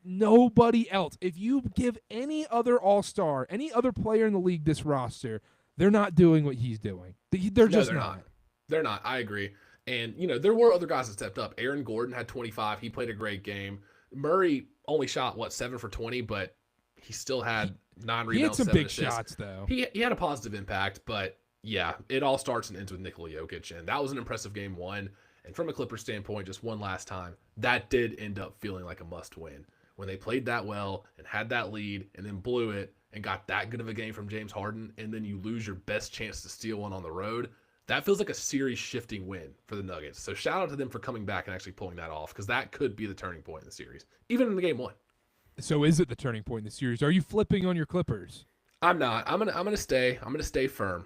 nobody else. If you give any other All-Star, any other player in the league this roster, they're not doing what he's doing. They're not. They're not. I agree. And, there were other guys that stepped up. Aaron Gordon had 25. He played a great game. Murray only shot, 7 for 20, but he still had 9 rebounds, he had some 7 big assists. Shots, though. He had a positive impact, but, yeah, it all starts and ends with Nikola Jokic, and that was an impressive game 1. And from a Clippers standpoint, just one last time, that did end up feeling like a must-win. When they played that well and had that lead and then blew it and got that good of a game from James Harden, and then you lose your best chance to steal one on the road, that feels like a series-shifting win for the Nuggets. So shout out to them for coming back and actually pulling that off, because that could be the turning point in the series, even in the game 1. So is it the turning point in the series? Are you flipping on your Clippers? I'm not. I'm gonna stay. I'm gonna stay firm.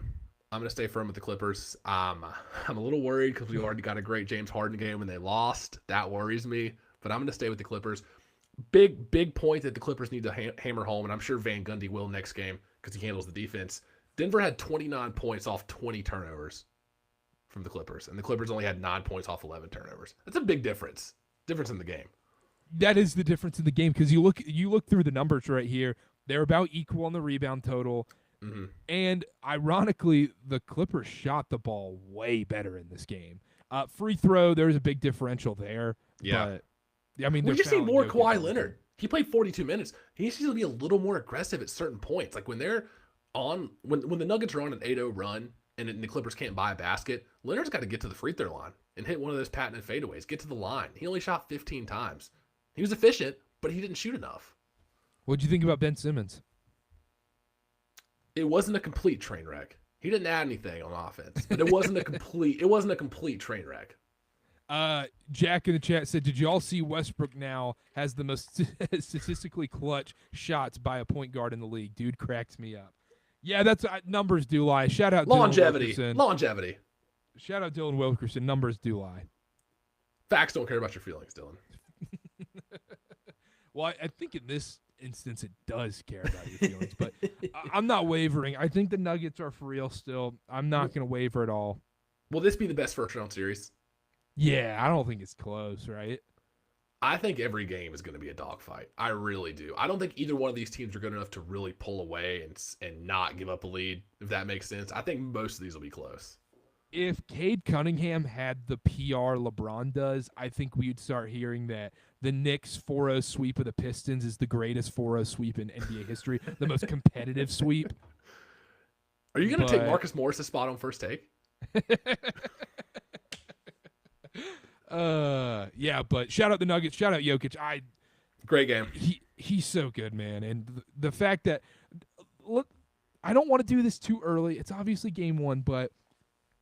I'm gonna stay firm with the Clippers. I'm a little worried because we already got a great James Harden game and they lost. That worries me. But I'm gonna stay with the Clippers. Big point that the Clippers need to hammer home, and I'm sure Van Gundy will next game because he handles the defense. Denver had 29 points off 20 turnovers from the Clippers, and the Clippers only had 9 points off 11 turnovers. That's a big difference in the game. That is the difference in the game, because you look through the numbers right here. They're about equal on the rebound total, and ironically, the Clippers shot the ball way better in this game. Free throw, there was a big differential there. Yeah, but, I mean, we just need more Kawhi Leonard. He played 42 minutes. He needs to be a little more aggressive at certain points, like when they're on when the Nuggets are on an 8-0 run. And the Clippers can't buy a basket, Leonard's got to get to the free throw line and hit one of those patented fadeaways. Get to the line. He only shot 15 times. He was efficient, but he didn't shoot enough. What'd you think about Ben Simmons? It wasn't a complete train wreck. He didn't add anything on offense, but it wasn't a complete train wreck. Jack in the chat said, "Did y'all see Westbrook now has the most statistically clutch shots by a point guard in the league? Dude cracks me up." Yeah, that's numbers do lie. Shout out Longevity. Dylan Wilkerson. Longevity. Shout out Dylan Wilkerson. Numbers do lie. Facts don't care about your feelings, Dylan. Well, I think in this instance it does care about your feelings, but I'm not wavering. I think the Nuggets are for real still. I'm not going to waver at all. Will this be the best first round series? Yeah, I don't think it's close, right? I think every game is going to be a dogfight. I really do. I don't think either one of these teams are good enough to really pull away and not give up a lead, if that makes sense. I think most of these will be close. If Cade Cunningham had the PR LeBron does, I think we'd start hearing that the Knicks 4-0 sweep of the Pistons is the greatest 4-0 sweep in NBA history, the most competitive sweep. Are you going to take Marcus Morris' spot on First Take? Yeah, but shout out the Nuggets, shout out Jokic. Great game. He's so good, man. And the fact that, look, I don't want to do this too early. It's obviously game one, but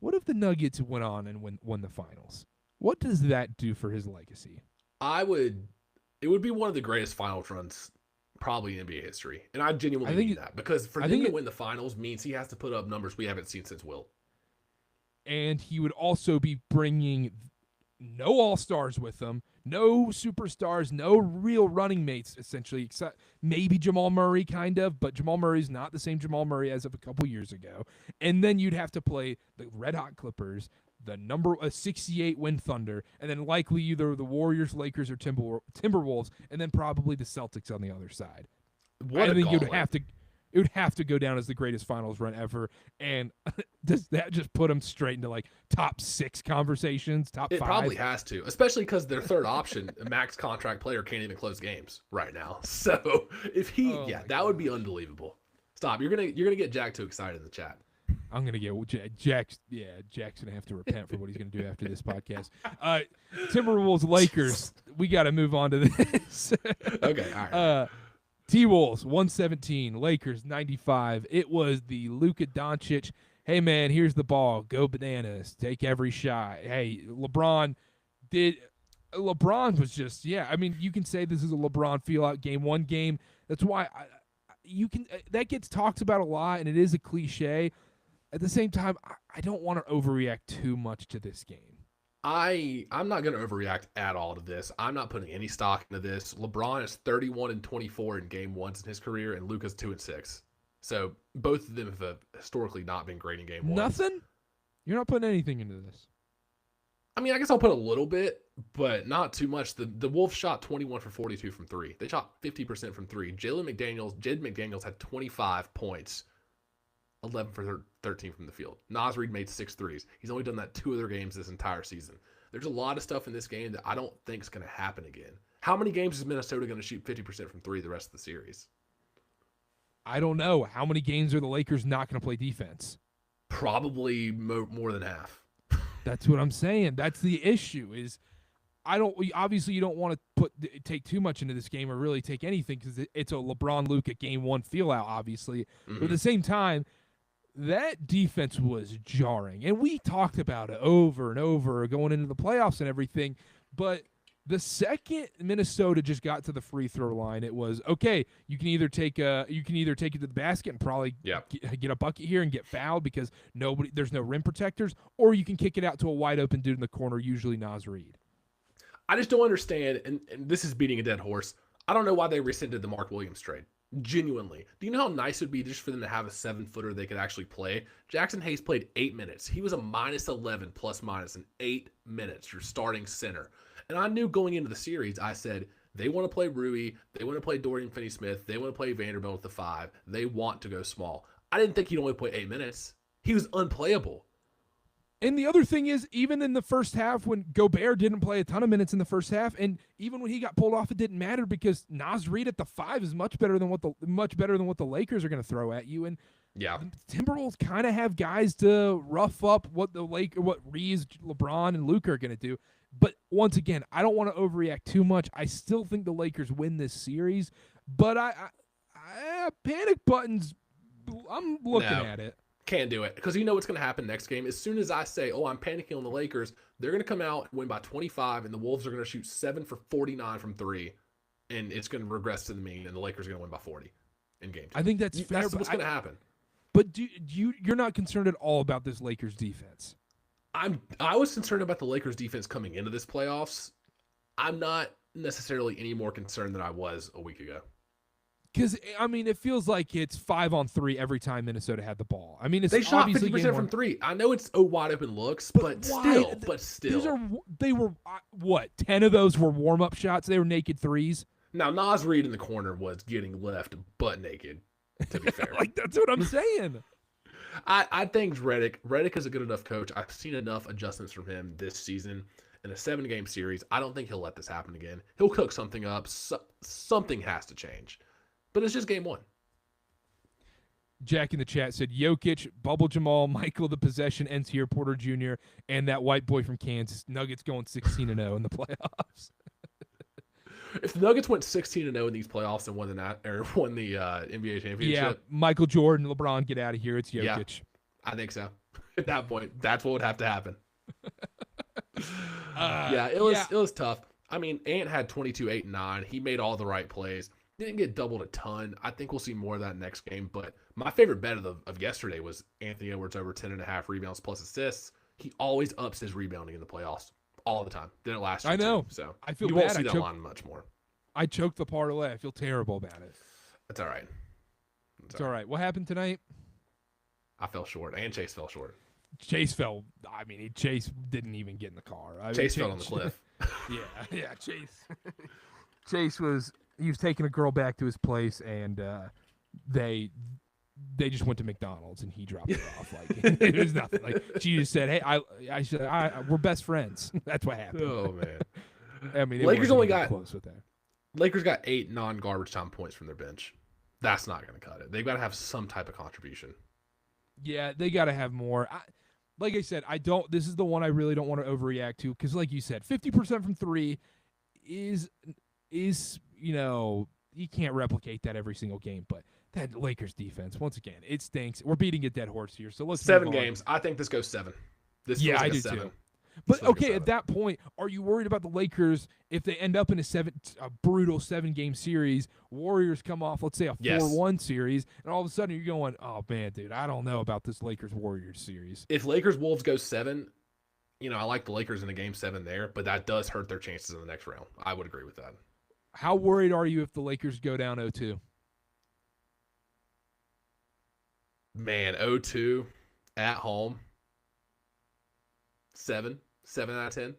what if the Nuggets went on and won the finals? What does that do for his legacy? It would be one of the greatest finals runs probably in NBA history. And I genuinely mean that, because for him to win the finals means he has to put up numbers we haven't seen since Will. And he would also be bringing no all-stars with him, no superstars, no real running mates, essentially, except maybe Jamal Murray, kind of, but Jamal Murray's not the same Jamal Murray as of a couple years ago. And then you'd have to play the Red Hot Clippers, the 68-win Thunder, and then likely either the Warriors, Lakers, or Timberwolves, and then probably the Celtics on the other side. I think it would have to go down as the greatest finals run ever. And does that just put them straight into like top 6 conversations, top 5? It probably has to, especially because their third option, a max contract player, can't even close games right now. So if he, that would be unbelievable. Stop. You're gonna get Jack too excited in the chat. I'm gonna get Jack's. Yeah, Jack's gonna have to repent for what he's gonna do after this podcast. Timberwolves Lakers. We got to move on to this. Okay. All right. T-Wolves 117, Lakers 95. It was the Luka Doncic, hey man, here's the ball, go bananas, take every shot. Hey, LeBron was just, I mean, you can say this is a LeBron feel-out game, one game. That's why that gets talked about a lot, and it is a cliche. At the same time, I don't want to overreact too much to this game. I'm not going to overreact at all to this. I'm not putting any stock into this. LeBron is 31-24 in game ones in his career, and Luka's 2-6. So both of them have historically not been great in game one. Nothing? You're not putting anything into this. I mean, I guess I'll put a little bit, but not too much. The Wolves shot 21 for 42 from 3. They shot 50% from 3. Jaden McDaniels had 25 points, 11 for 13 from the field. Naz Reid made 6 threes. He's only done that 2 other games this entire season. There's a lot of stuff in this game that I don't think is going to happen again. How many games is Minnesota going to shoot 50% from 3 the rest of the series? I don't know. How many games are the Lakers not going to play defense? Probably more than half. That's what I'm saying. That's the issue. Is obviously you don't want to take too much into this game or really take anything, because it's a LeBron Luka game one feel out, obviously. Mm-hmm. But at the same time, that defense was jarring, and we talked about it over and over going into the playoffs and everything. But the second Minnesota just got to the free throw line, it was okay. You can either take it to the basket and probably get a bucket here and get fouled because there's no rim protectors, or you can kick it out to a wide open dude in the corner, usually Naz Reid. I just don't understand, and this is beating a dead horse. I don't know why they rescinded the Mark Williams trade. Genuinely. Do you know how nice it would be just for them to have a 7-footer they could actually play? Jackson Hayes played 8 minutes. He was a -11 plus-minus in 8 minutes, your starting center. And I knew going into the series, I said, they want to play Rui, they want to play Dorian Finney-Smith, they want to play Vanderbilt with the 5, they want to go small. I didn't think he'd only play 8 minutes. He was unplayable. And the other thing is, even in the first half, when Gobert didn't play a ton of minutes in the first half, and even when he got pulled off, it didn't matter because Naz Reid at the 5 is much better than what the Lakers are going to throw at you. And the Timberwolves kind of have guys to rough up what Reeves, LeBron, and Luka are going to do. But once again, I don't want to overreact too much. I still think the Lakers win this series, but I panic buttons. I'm looking at it. Can't do it because you know what's going to happen next game. As soon as I say, "Oh, I'm panicking on the Lakers," they're going to come out and win by 25, and the Wolves are going to shoot 7 for 49 from three, and it's going to regress to the mean, and the Lakers are going to win by 40 in game 2. I think that's fair. That's what's going to happen. But you're not concerned at all about this Lakers defense? I was concerned about the Lakers defense coming into this playoffs. I'm not necessarily any more concerned than I was a week ago. Because, I mean, it feels like it's 5-on-3 every time Minnesota had the ball. I mean, it's they shot obviously 50% from three. I know it's wide open looks, but still. They were, what, 10 of those were warm-up shots? They were naked threes? Now, Naz Reid in the corner was getting left butt naked, to be fair. Like, that's what I'm saying. I think Redick is a good enough coach. I've seen enough adjustments from him this season. In a 7-game series, I don't think he'll let this happen again. He'll cook something up. Something has to change. But it's just game 1. Jack in the chat said, Jokic, Bubble Jamal, Michael, the possession ends here, Porter Jr., and that white boy from Kansas. Nuggets going 16-0 in the playoffs. If the Nuggets went 16-0 in these playoffs and won the NBA championship. Yeah, Michael Jordan, LeBron, get out of here. It's Jokic. Yeah, I think so. At that point, that's what would have to happen. It was tough. I mean, Ant had 22, 8, and 9. He made all the right plays. Didn't get doubled a ton. I think we'll see more of that next game. But my favorite bet of yesterday was Anthony Edwards over 10.5 rebounds plus assists. He always ups his rebounding in the playoffs all the time. Didn't last year. I know. Too, so I feel you bad. won't see that line much more. I choked the parlay. I feel terrible about it. It's all right. It's all right. What happened tonight? I fell short, and Chase fell short. Chase fell. I mean, Chase didn't even get in the car. Chase fell on the cliff. Yeah. Chase was taking a girl back to his place, and they just went to McDonald's, and he dropped her off. Like it was nothing. Like she just said, "Hey, we're best friends." That's what happened. Oh man. I mean, Lakers only got close with that. Lakers got 8 non-garbage time points from their bench. That's not going to cut it. They've got to have some type of contribution. Yeah, they got to have more. Like I said, this is the one I really don't want to overreact to because, like you said, 50% from three is you can't replicate that every single game. But that Lakers defense, once again, it stinks. We're beating a dead horse here, so let's 7 games. I think this goes 7. This feels like I do 7. too. But okay, at that point, are you worried about the Lakers if they end up in a brutal 7-game series? Warriors come off, let's say, a 4-1 series, and all of a sudden you're going, "Oh man, dude, I don't know about this Lakers Warriors series." If Lakers Wolves go 7, I like the Lakers in a game 7 there, but that does hurt their chances in the next round. I would agree with that. How worried are you if the Lakers go down 0-2? Man, 0-2 at home. 7 out of 10.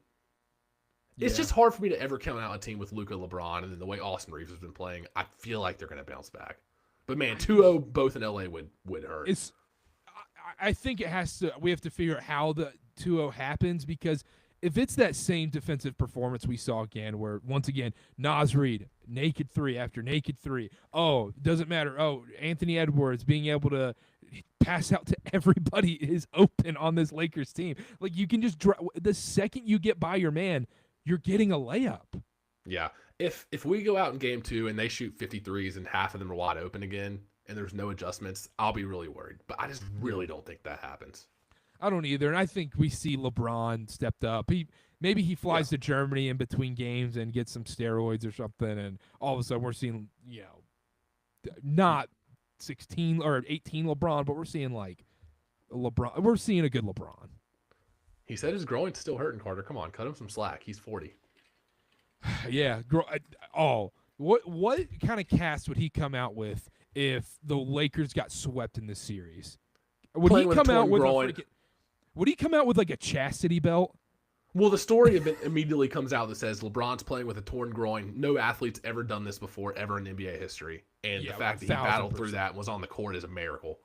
Yeah. It's just hard for me to ever count out a team with Luka, LeBron, and then the way Austin Reeves has been playing, I feel like they're going to bounce back. But man, 2-0 both in LA would hurt. I think we have to figure out how the 2-0 happens because if it's that same defensive performance we saw again, where once again Naz Reid naked 3 after naked 3. Oh, doesn't matter. Oh, Anthony Edwards being able to pass out to everybody is open on this Lakers team. Like you can just the second you get by your man, you're getting a layup. Yeah. If we go out in game 2 and they shoot 53s and half of them are wide open again and there's no adjustments, I'll be really worried. But I just really don't think that happens. I don't either. And I think we see LeBron stepped up. Maybe he flies to Germany in between games and gets some steroids or something, and all of a sudden we're seeing, not 16 or 18 LeBron, but we're seeing like LeBron. We're seeing a good LeBron. He said his groin's still hurting, Carter. Come on, cut him some slack. He's 40. Yeah. What kind of cast would he come out with if the Lakers got swept in this series? Would he come out with like a chastity belt? Well, the story immediately comes out that says LeBron's playing with a torn groin. No athlete's ever done this before, ever in NBA history. And the fact that he battled through that and was on the court is a miracle.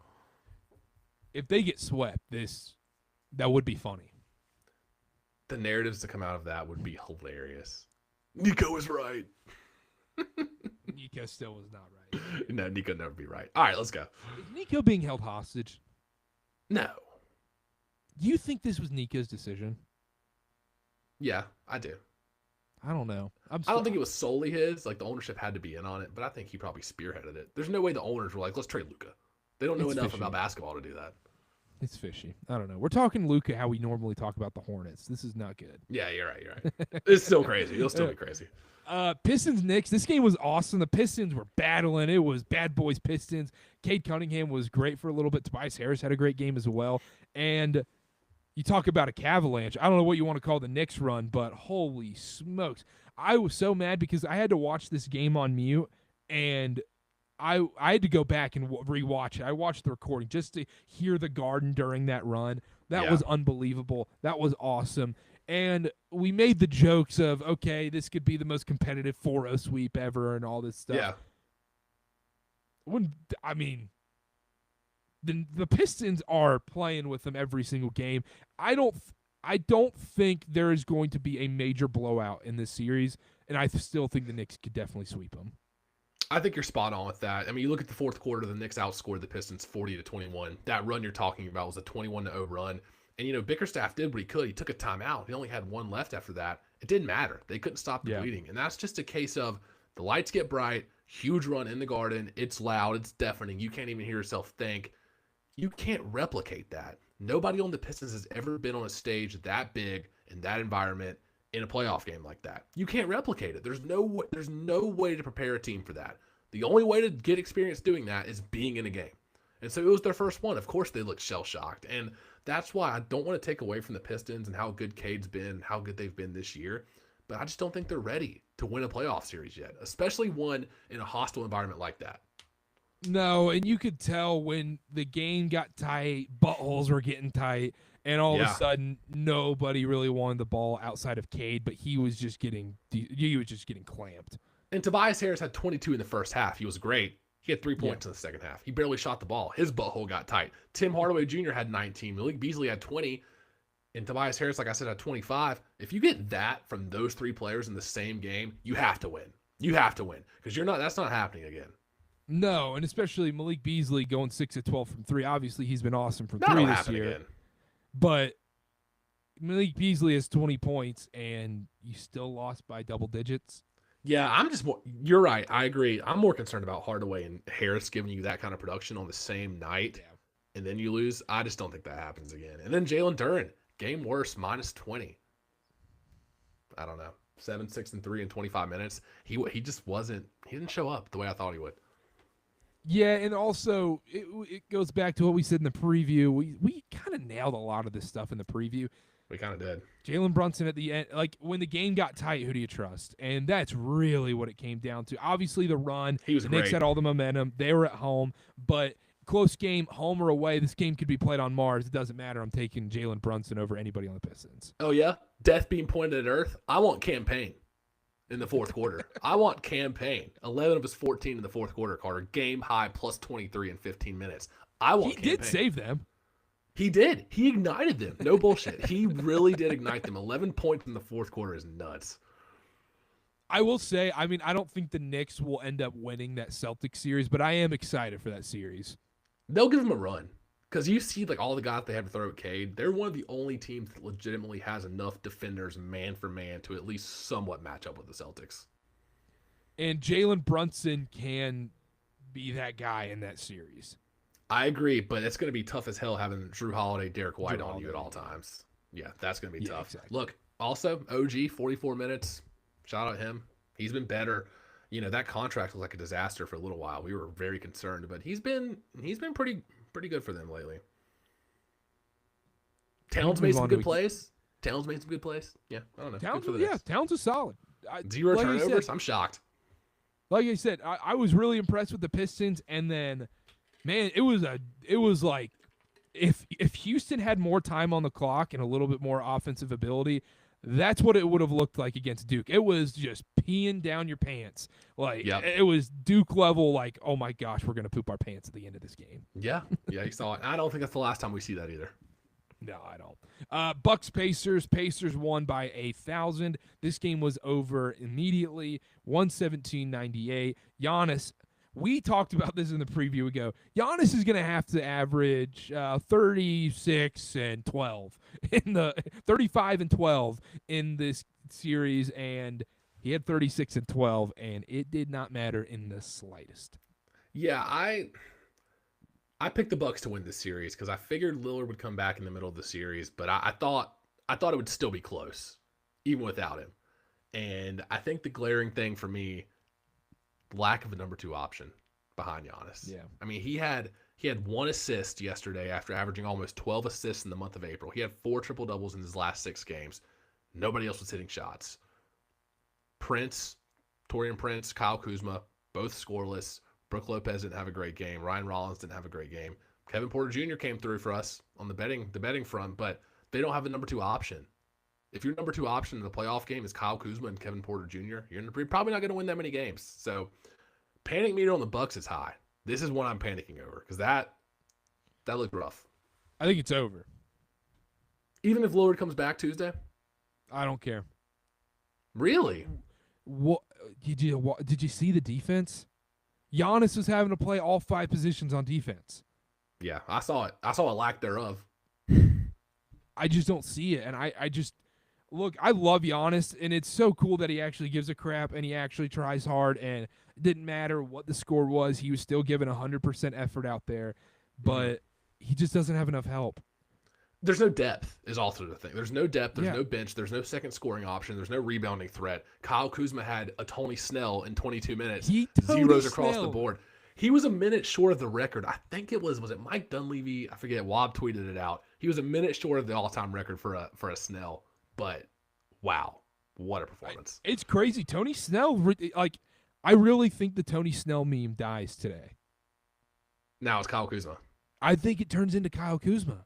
If they get swept, that would be funny. The narratives to come out of that would be hilarious. Nico was right. Nico still was not right. No, Nico never be right. All right, let's go. Is Nico being held hostage? No. Do you think this was Nico's decision? Yeah, I do. I don't know. I don't think it was solely his. Like, the ownership had to be in on it, but I think he probably spearheaded it. There's no way the owners were like, let's trade Luka. They don't know enough about basketball to do that. It's fishy. I don't know. We're talking Luka how we normally talk about the Hornets. This is not good. Yeah, you're right. You're right. It's still crazy. It'll still be crazy. Pistons Knicks. This game was awesome. The Pistons were battling. It was bad boys Pistons. Cade Cunningham was great for a little bit. Tobias Harris had a great game as well. And you talk about a avalanche. I don't know what you want to call the Knicks run, but holy smokes. I was so mad because I had to watch this game on mute, and I had to go back and rewatch it. I watched the recording just to hear the Garden during that run. That was unbelievable. That was awesome. And we made the jokes of, okay, this could be the most competitive 4-0 sweep ever and all this stuff. Yeah. The Pistons are playing with them every single game. I don't think there is going to be a major blowout in this series, and I still think the Knicks could definitely sweep them. I think you're spot on with that. I mean, you look at the fourth quarter, the Knicks outscored the Pistons 40-21. That run you're talking about was a 21-0 run. And, Bickerstaff did what he could. He took a timeout. He only had one left after that. It didn't matter. They couldn't stop the bleeding. And that's just a case of the lights get bright, huge run in the Garden. It's loud. It's deafening. You can't even hear yourself think. You can't replicate that. Nobody on the Pistons has ever been on a stage that big in that environment in a playoff game like that. You can't replicate it. There's no way to prepare a team for that. The only way to get experience doing that is being in a game. And so it was their first one. Of course they looked shell-shocked. And that's why I don't want to take away from the Pistons and how good Cade's been, how good they've been this year. But I just don't think they're ready to win a playoff series yet, especially one in a hostile environment like that. No, and you could tell when the game got tight, buttholes were getting tight, and all of a sudden nobody really wanted the ball outside of Cade, but he was just getting clamped. And Tobias Harris had 22 in the first half. He was great. He had 3 points in the second half. He barely shot the ball. His butthole got tight. Tim Hardaway Jr. had 19. Malik Beasley had 20. And Tobias Harris, like I said, had 25. If you get that from those three players in the same game, you have to win. You have to win. Because that's not happening again. No, and especially Malik Beasley going 6 of 12 from three. Obviously, he's been awesome from three this year. Again. But Malik Beasley has 20 points, and you still lost by double digits. Yeah, you're right. I agree. I'm more concerned about Hardaway and Harris giving you that kind of production on the same night, and then you lose. I just don't think that happens again. And then Jalen Duren, game worse, minus 20. I don't know. 7, 6, and 3 in 25 minutes. He just wasn't. He didn't show up the way I thought he would. Yeah, and also it goes back to what we said in the preview. We kind of nailed a lot of this stuff in the preview. We kind of did. Jalen Brunson at the end, like when the game got tight, who do you trust? And that's really what it came down to. Obviously, the run. He was the great. Knicks had all the momentum. They were at home, but close game, home or away. This game could be played on Mars. It doesn't matter. I'm taking Jalen Brunson over anybody on the Pistons. Oh yeah, death being pointed at Earth. I want campaign in the fourth quarter. I want campaign. 11 of his 14 in the fourth quarter. Carter game high plus 23 in 15 minutes. I want. He did save them. He did. He ignited them. No bullshit. He really did ignite them. 11 points in the fourth quarter is nuts. I will say, I don't think the Knicks will end up winning that Celtics series, but I am excited for that series. They'll give them a run. Because you see, all the guys they have to throw at Cade, they're one of the only teams that legitimately has enough defenders man for man to at least somewhat match up with the Celtics. And Jalen Brunson can be that guy in that series. I agree, but it's going to be tough as hell having Drew Holiday, Derek White on you at all times. Yeah, that's going to be tough. Exactly. Look, also, OG, 44 minutes. Shout out him. He's been better. That contract was like a disaster for a little while. We were very concerned, but he's been pretty good for them lately. Towns made some good plays. Yeah, I don't know. Towns is solid. 0 turnovers. I'm shocked. Like I said, I was really impressed with the Pistons, and then, man, it was like if Houston had more time on the clock and a little bit more offensive ability, that's what it would have looked like against Duke. It was just peeing down your pants. It was Duke level, like, oh my gosh, we're going to poop our pants at the end of this game. Yeah, you saw it. I don't think that's the last time we see that either. No, I don't. Bucks Pacers. Pacers won by 1,000. This game was over immediately. 117-98. Giannis. We talked about this in the preview ago. Giannis is going to have to average 36 and 12 in the 35 and 12 in this series, and he had 36 and 12, and it did not matter in the slightest. Yeah, I picked the Bucks to win this series because I figured Lillard would come back in the middle of the series, but I thought it would still be close, even without him. And I think the glaring thing for me, lack of a number 2 option behind Giannis. Yeah. I mean, he had 1 assist yesterday after averaging almost 12 assists in the month of April. He had 4 triple doubles in his last 6 games. Nobody else was hitting shots. Torian Prince, Kyle Kuzma, both scoreless. Brook Lopez didn't have a great game. Ryan Rollins didn't have a great game. Kevin Porter Jr. came through for us on the betting front, but they don't have a number 2 option. If your number 2 option in the playoff game is Kyle Kuzma and Kevin Porter Jr., you're probably not going to win that many games. So panic meter on the Bucks is high. This is what I'm panicking over because that looked rough. I think it's over. Even if Lillard comes back Tuesday? I don't care. Really? What did you see the defense? Giannis was having to play all 5 positions on defense. Yeah, I saw it. I saw a lack thereof. I just don't see it. And I just look, I love Giannis, and it's so cool that he actually gives a crap and he actually tries hard, and it didn't matter what the score was, he was still giving 100% effort out there. But he just doesn't have enough help. There's no depth is also the thing. There's no depth. There's Yeah. no bench. There's no second scoring option. There's no rebounding threat. Kyle Kuzma had a Tony Snell in 22 minutes. Zeros across the board. He was a minute short of the record. I think it was it Mike Dunleavy? I forget. Wob tweeted it out. He was a minute short of the all-time record for a Snell. But wow, what a performance! It's crazy. Tony Snell, I really think the Tony Snell meme dies today. Now it's Kyle Kuzma. I think it turns into Kyle Kuzma.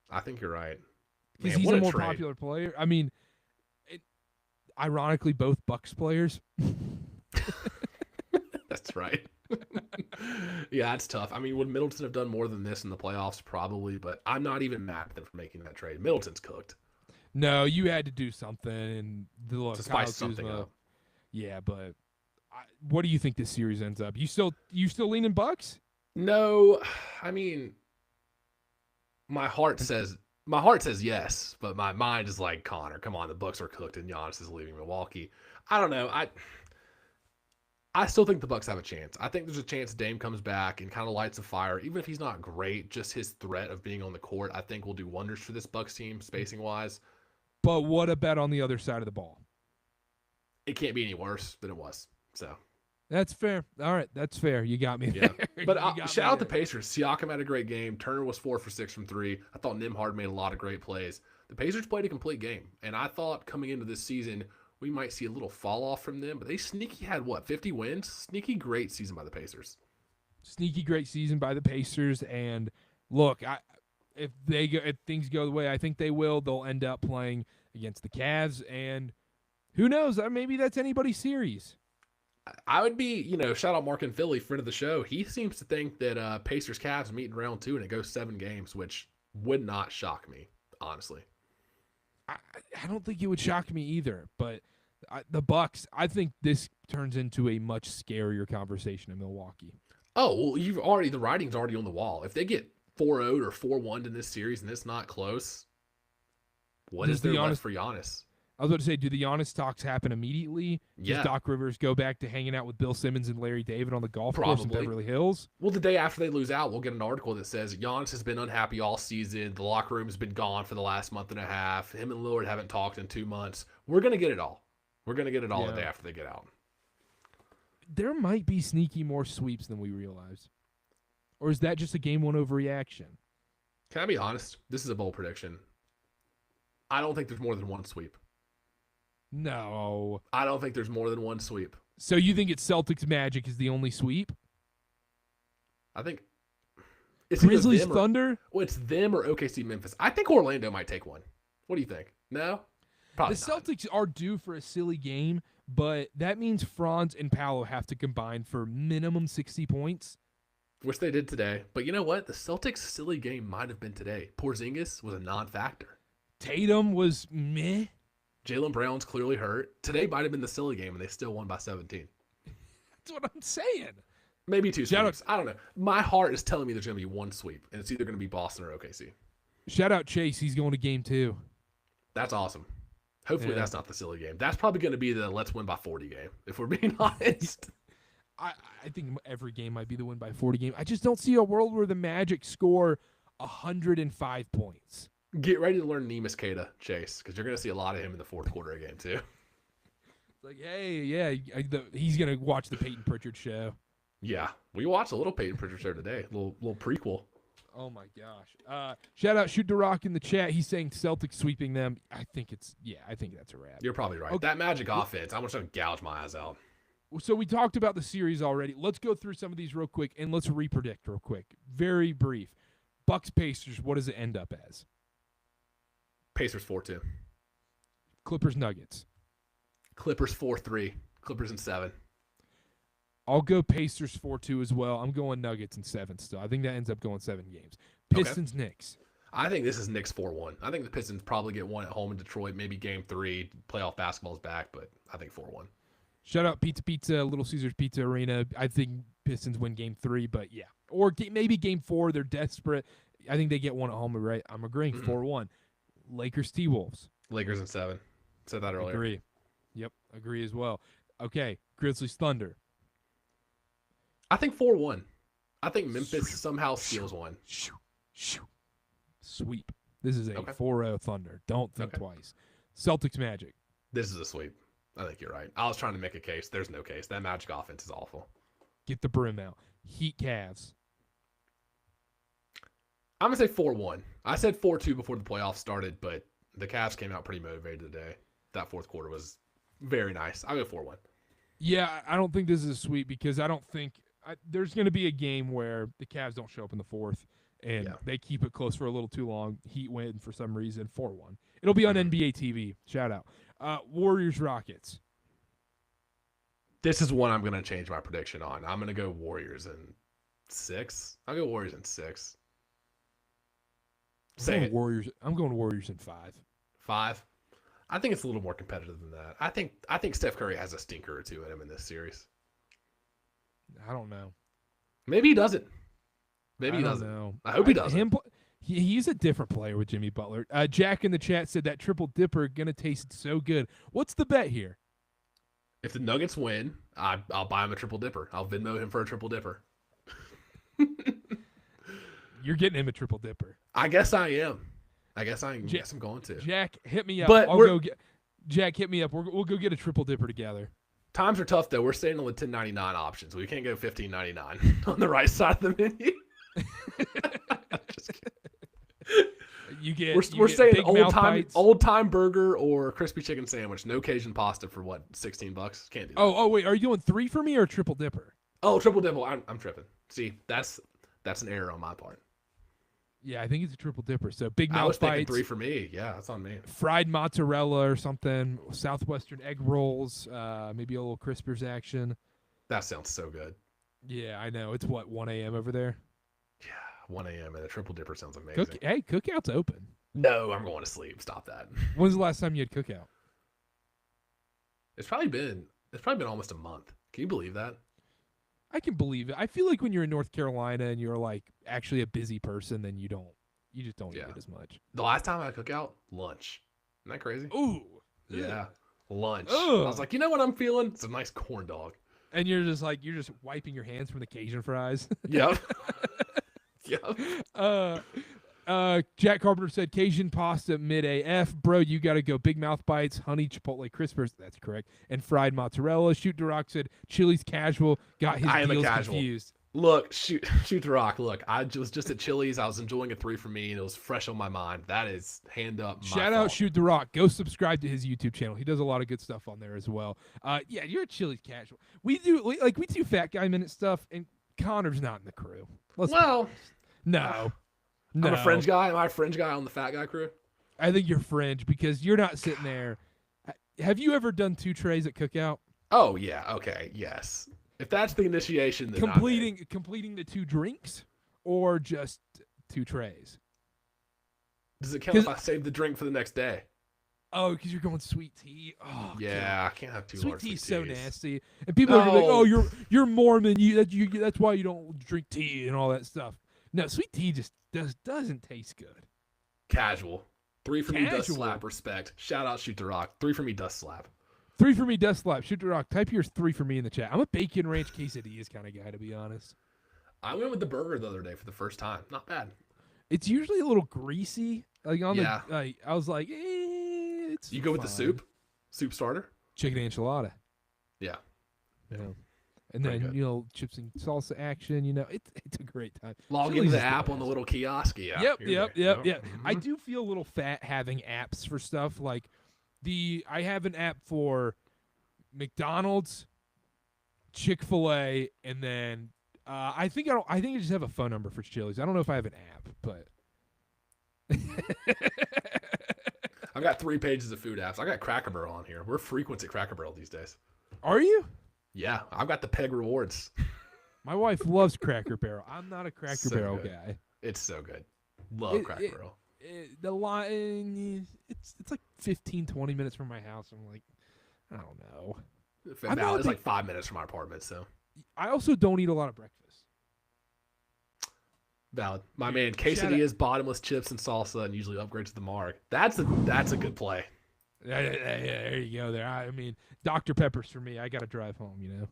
I think you're right. Because he's a more popular player. I mean, ironically, both Bucks players. That's right. Yeah, it's tough. I mean, would Middleton have done more than this in the playoffs? Probably, but I'm not even mad at them for making that trade. Middleton's cooked. No, you had to do something and look, To Kyle spice something Kuzma, up. Yeah, but what do you think this series ends up? You still leaning Bucks? No, I mean, my heart says yes, but my mind is like, Connor, come on, the Bucks are cooked and Giannis is leaving Milwaukee. I don't know. I still think the Bucks have a chance. I think there's a chance Dame comes back and kind of lights a fire. Even if he's not great, just his threat of being on the court, I think will do wonders for this Bucks team, spacing wise. But what about on the other side of the ball? It can't be any worse than it was. So that's fair. All right, that's fair. You got me yeah. there. But shout out the Pacers. Siakam had a great game. Turner was 4 for 6 from 3. I thought Nembhard made a lot of great plays. The Pacers played a complete game, and I thought coming into this season we might see a little fall off from them. But they sneaky had 50 wins? Sneaky great season by the Pacers. Sneaky great season by the Pacers, and look, if things go the way I think they will, they'll end up playing against the Cavs, and who knows? Maybe that's anybody's series. I would be, shout out Mark and Philly, friend of the show. He seems to think that Pacers Cavs meet in round 2 and it goes 7 games, which would not shock me, honestly. I don't think it would shock me either, but the Bucks, I think this turns into a much scarier conversation in Milwaukee. Oh, well, the writing's already on the wall. If they get 4-0 or 4-1 in this series and it's not close, what is there left for Giannis? I was about to say, do the Giannis talks happen immediately? Yeah. Does Doc Rivers go back to hanging out with Bill Simmons and Larry David on the golf course in Beverly Hills? Well, the day after they lose out, we'll get an article that says Giannis has been unhappy all season. The locker room has been gone for the last month and a half. Him and Lillard haven't talked in 2 months. We're going to get it all. We're going to get it all the day after they get out. There might be sneaky more sweeps than we realize. Or is that just a game 1 overreaction? Can I be honest? This is a bold prediction. I don't think there's more than one sweep. No. I don't think there's more than one sweep. So you think it's Celtics Magic is the only sweep? I think it's Grizzlies Thunder? It's them or OKC Memphis. I think Orlando might take one. What do you think? No? Probably the not. Celtics are due for a silly game, but that means Franz and Paolo have to combine for minimum 60 points. Which they did today. But you know what? The Celtics' silly game might have been today. Porzingis was a non-factor. Tatum was meh. Jaylen Brown's clearly hurt. Today might have been the silly game, and they still won by 17. That's what I'm saying. Maybe 2 sweeps. I don't know. My heart is telling me there's going to be 1 sweep, and it's either going to be Boston or OKC. Shout out Chase. He's going to game 2. That's awesome. Hopefully that's not the silly game. That's probably going to be the let's win by 40 game, if we're being honest. I think every game might be the win by 40 game. I just don't see a world where the Magic score 105 points. Get ready to learn Nemus Kata, Chase, because you're going to see a lot of him in the fourth quarter of game 2. It's like, hey, yeah, he's going to watch the Peyton Pritchard show. Yeah, we watched a little Peyton Pritchard show today, a little prequel. Oh, my gosh. Shout out Shoot the Rock in the chat. He's saying Celtics sweeping them. I think that's a wrap. You're probably right. Okay. That Magic offense, I'm just going to gouge my eyes out. So we talked about the series already. Let's go through some of these real quick, and let's repredict real quick. Very brief. Bucks Pacers, what does it end up as? Pacers 4-2. Clippers Nuggets. Clippers 4-3. Clippers in 7. I'll go Pacers 4-2 as well. I'm going Nuggets in 7 still. I think that ends up going 7 games. Pistons Knicks. I think this is Knicks 4-1. I think the Pistons probably get one at home in Detroit, maybe game 3. Playoff basketball's back, but I think 4-1. Shout out Pizza, Little Caesars Pizza Arena. I think Pistons win game 3, but yeah. Or maybe game 4. They're desperate. I think they get one at home, right? I'm agreeing 4-1. Lakers T-Wolves. Lakers in 7. Said that earlier. Agree. Yep, agree as well. Okay, Grizzlies Thunder. I think 4-1. I think Memphis somehow steals one. Sweep. This is a 4-0 Thunder. Don't think twice. Celtics Magic. This is a sweep. I think you're right. I was trying to make a case. There's no case. That Magic offense is awful. Get the brim out. Heat Cavs. I'm going to say 4-1. I said 4-2 before the playoffs started, but the Cavs came out pretty motivated today. That fourth quarter was very nice. I'll go 4-1. Yeah, I don't think this is a sweep because I don't think there's going to be a game where the Cavs don't show up in the fourth and they keep it close for a little too long. Heat win for some reason, 4-1. It'll be on NBA TV. Shout out. Warriors Rockets. This is one I'm going to change my prediction on. I'm going to go Warriors in 6. I'll go Warriors in 6. I'm going Warriors in 5. 5. I think it's a little more competitive than that. I think Steph Curry has a stinker or two in him in this series. I don't know. Maybe he doesn't. Maybe he doesn't. Know. I hope he doesn't. He's a different player with Jimmy Butler. Jack in the chat said that triple dipper gonna taste so good. What's the bet here? If the Nuggets win, I'll buy him a triple dipper. I'll Venmo him for a triple dipper. You're getting him a triple dipper. I guess I am. Guess I'm going to. Jack, hit me up. But Jack, hit me up. We'll go get a triple dipper together. Times are tough though. We're staying on the $10.99 options. We can't go $15.99 on the right side of the menu. Just kidding. We're staying old time burger or crispy chicken sandwich. No Cajun pasta for what, $16? Can't do that. Oh wait, are you doing 3 for me or triple dipper? Oh, triple dipper. I'm tripping. See, that's an error on my part. Yeah, I think it's a triple dipper. So big mouth I was thinking bites, 3 for me. Yeah, that's on me. fried mozzarella or something, Southwestern egg rolls, maybe a little Crispers action. That sounds so good. Yeah, I know. It's what, 1 a.m. over there? Yeah, 1 a.m. and a triple dipper sounds amazing. Hey, Cookout's open. No, I'm going to sleep. Stop that. When's the last time you had Cookout? It's probably been almost a month. Can you believe that? I can believe it. I feel like when you're in North Carolina and you're like actually a busy person, then you just don't eat it as much. The last time I cook out, lunch. Isn't that crazy? Ooh. Yeah. Lunch. Ugh. I was like, you know what I'm feeling? It's a nice corn dog. And you're just wiping your hands from the Cajun fries. Yep. Yep. Jack Carpenter said Cajun pasta mid AF. Bro, you got to go Big Mouth Bites, honey chipotle crispers. That's correct. And fried mozzarella. Shoot the Rock said Chili's casual. Got his deals confused. Look, shoot the Rock. Look, I was just at Chili's. I was enjoying a 3 for me, and it was fresh on my mind. That is hand up. Shout out Shoot the Rock. Go subscribe to his YouTube channel. He does a lot of good stuff on there as well. Yeah, you're a Chili's casual. We do Fat Guy Minute stuff, and Connor's not in the crew. No. I'm a fringe guy. Am I a fringe guy on the Fat Guy crew? I think you're fringe because you're not sitting there. Have you ever done 2 trays at Cookout? Oh yeah. Okay. Yes. If that's the initiation, then completing the 2 drinks or just 2 trays. Does it count if I save the drink for the next day? Oh, because you're going sweet tea. Oh, yeah, God. I can't have 2 sweet large tea's sweet so teas. nasty, and people are like, "Oh, you're Mormon. That's why you don't drink tea and all that stuff." No, sweet tea just doesn't taste good. Casual. 3 for me does slap. Respect. Shout out Shoot the Rock. 3 for me does slap. 3 for me, Death Slap. Shoot the rock. Type your 3 for me in the chat. I'm a bacon ranch quesadillas kind of guy, to be honest. I went with the burger the other day for the first time. Not bad. It's usually a little greasy. Like on Yeah. the, I was like, it's You go with the fine. soup starter. Chicken enchilada. Yeah. Yeah. And Pretty then, good. chips and salsa action, it's a great time. Log Chili's into the is app on best. the little kiosk. Yeah. Yep. you're there. I Mhm. do feel a little fat having apps for stuff like I have an app for McDonald's, Chick-fil-A, and then I think I just have a phone number for Chili's. I don't know if I have an app, but I've got 3 pages of food apps. I got Cracker Barrel on here. We're frequents at Cracker Barrel these days. Are you? Yeah, I've got the Peg Rewards. My wife loves Cracker Barrel. I'm not a Cracker So Barrel good. guy. It's so good. Love Cracker Barrel. The line it's like 15, 20 minutes from my house. I'm like, I don't know. I'm not a It's like 5 minutes from our apartment, so I also don't eat a lot of breakfast. valid. My man, Shout out- quesadillas, bottomless chips, and salsa, and usually upgrade to the marg. That's a good play. Yeah, there you go. There. I mean, Dr. Pepper's for me. I got to drive home.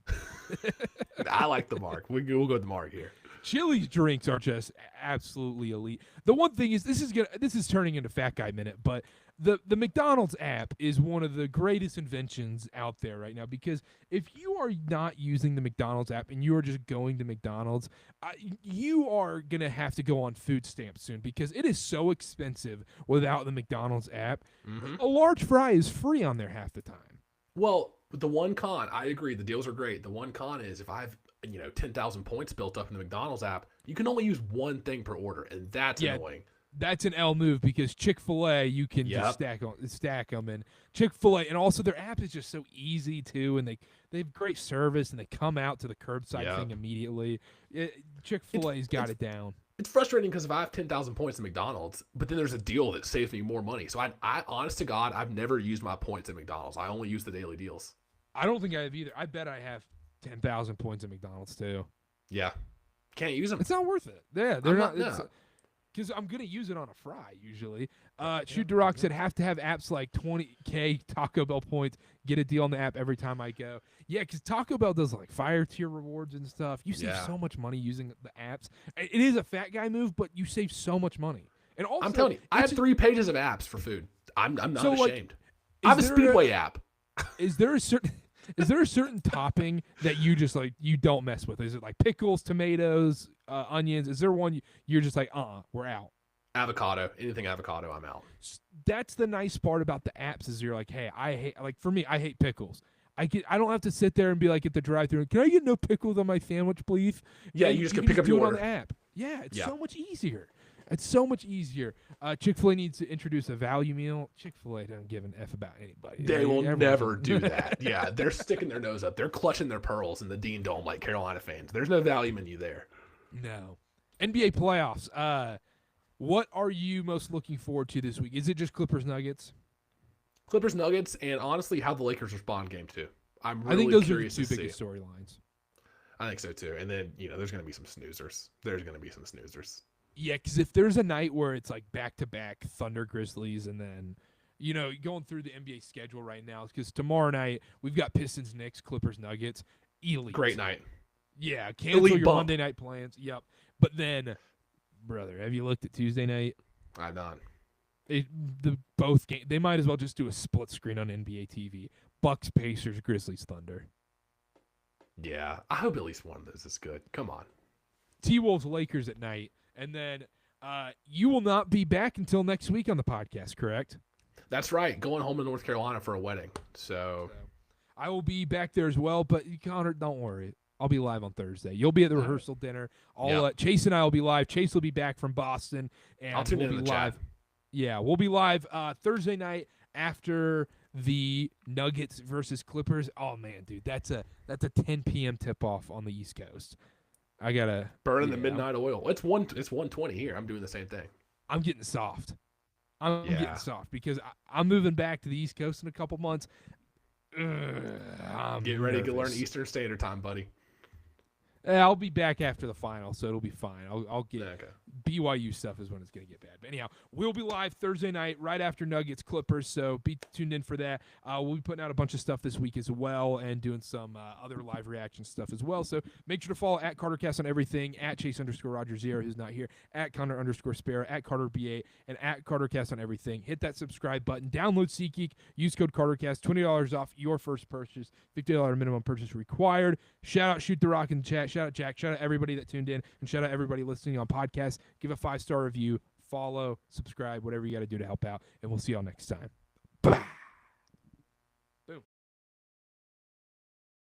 I like the marg. We'll go with the marg here. Chili's drinks are just absolutely elite. The one thing is, this is turning into Fat Guy Minute, but the McDonald's app is one of the greatest inventions out there right now, because if you are not using the McDonald's app and you are just going to McDonald's, you are going to have to go on food stamps soon, because it is so expensive without the McDonald's app. Mm-hmm. A large fry is free on there half the time. Well, the one con, I agree, the deals are great. The one con is if I have 10,000 points built up in the McDonald's app, you can only use one thing per order, and that's annoying. That's an L move, because Chick-fil-A, you can just stack them, and Chick-fil-A, and also their app is just so easy too, and they have great service, and they come out to the curbside thing immediately. Chick-fil-A's got it down. It's frustrating because if I have 10,000 points at McDonald's, but then there's a deal that saves me more money. So I honest to God, I've never used my points at McDonald's. I only use the daily deals. I don't think I have either. I bet I have 10,000 points at McDonald's too. Yeah. Can't use them. It's not worth it. Yeah, they're not. No. Because I'm going to use it on a fry usually. Shoot the Rock said, have to have apps like 20K Taco Bell points, get a deal on the app every time I go. Yeah, because Taco Bell does like fire tier rewards and stuff. You save so much money using the apps. It is a fat guy move, but you save so much money. And also, I'm telling you, I have 3 pages of apps for food. I'm not ashamed. Like, I have a Speedway app. Is there a certain topping that you just like you don't mess with? Is it like pickles, tomatoes, onions? Is there one you're just like, we're out? Avocado. Anything avocado, I'm out. That's the nice part about the apps is you're like, hey, for me, I hate pickles. I don't have to sit there and be like at the drive-thru, can I get no pickles on my sandwich, please? Yeah, And you just can pick up do your it order on the app. Yeah, it's so much easier. It's so much easier. Chick-fil-A needs to introduce a value meal. Chick-fil-A doesn't give an F about anybody. They will never do that. Yeah, they're sticking their nose up. They're clutching their pearls in the Dean Dome like Carolina fans. There's no value menu there. No. NBA playoffs. What are you most looking forward to this week? Is it just Clippers Nuggets? Clippers Nuggets, and honestly, how the Lakers respond game 2. I'm really I think those are the curious 2 to biggest see. storylines. I think so too. And then there's going to be some snoozers. Yeah, because if there's a night where it's like back-to-back Thunder Grizzlies and then, going through the NBA schedule right now, because tomorrow night we've got Pistons, Knicks, Clippers, Nuggets. Elite. Great night. Yeah, cancel Elite your bump. Monday night plans. Yep. But then, brother, have you looked at Tuesday night? I've done. Both games, they might as well just do a split screen on NBA TV. Bucks, Pacers, Grizzlies, Thunder. Yeah, I hope at least one of those is good. Come on. T-Wolves, Lakers at night. And then you will not be back until next week on the podcast, correct? That's right. Going home to North Carolina for a wedding. So I will be back there as well. But Connor, don't worry. I'll be live on Thursday. You'll be at the rehearsal dinner. Chase and I will be live. Chase will be back from Boston. And I'll tune we'll in be the live. chat. Yeah, we'll be live Thursday night after the Nuggets versus Clippers. Oh man, dude, that's a 10 p.m. tip-off on the East Coast. I gotta burning the midnight oil. It's 1:20 here. I'm doing the same thing. I'm getting soft. I'm getting soft because I'm moving back to the East Coast in a couple months. Get ready to learn Eastern Standard Time, buddy. I'll be back after the final, so it'll be fine. I'll get BYU stuff is when it's going to get bad. But anyhow, we'll be live Thursday night right after Nuggets Clippers, so be tuned in for that. We'll be putting out a bunch of stuff this week as well and doing some other live reaction stuff as well. So make sure to follow at KarterKast on everything, at Chase_Roger0, who's not here, at Connor_Sparrow, at CarterB8, and at KarterKast on everything. Hit that subscribe button. Download SeatGeek. Use code KarterKast. $20 off your first purchase. $50 minimum purchase required. Shout out Shoot the Rock in the chat. Shout out Jack. Shout out everybody that tuned in. And shout out everybody listening on podcasts. Give a 5-star review. Follow. Subscribe. Whatever you got to do to help out. And we'll see y'all next time. Bye.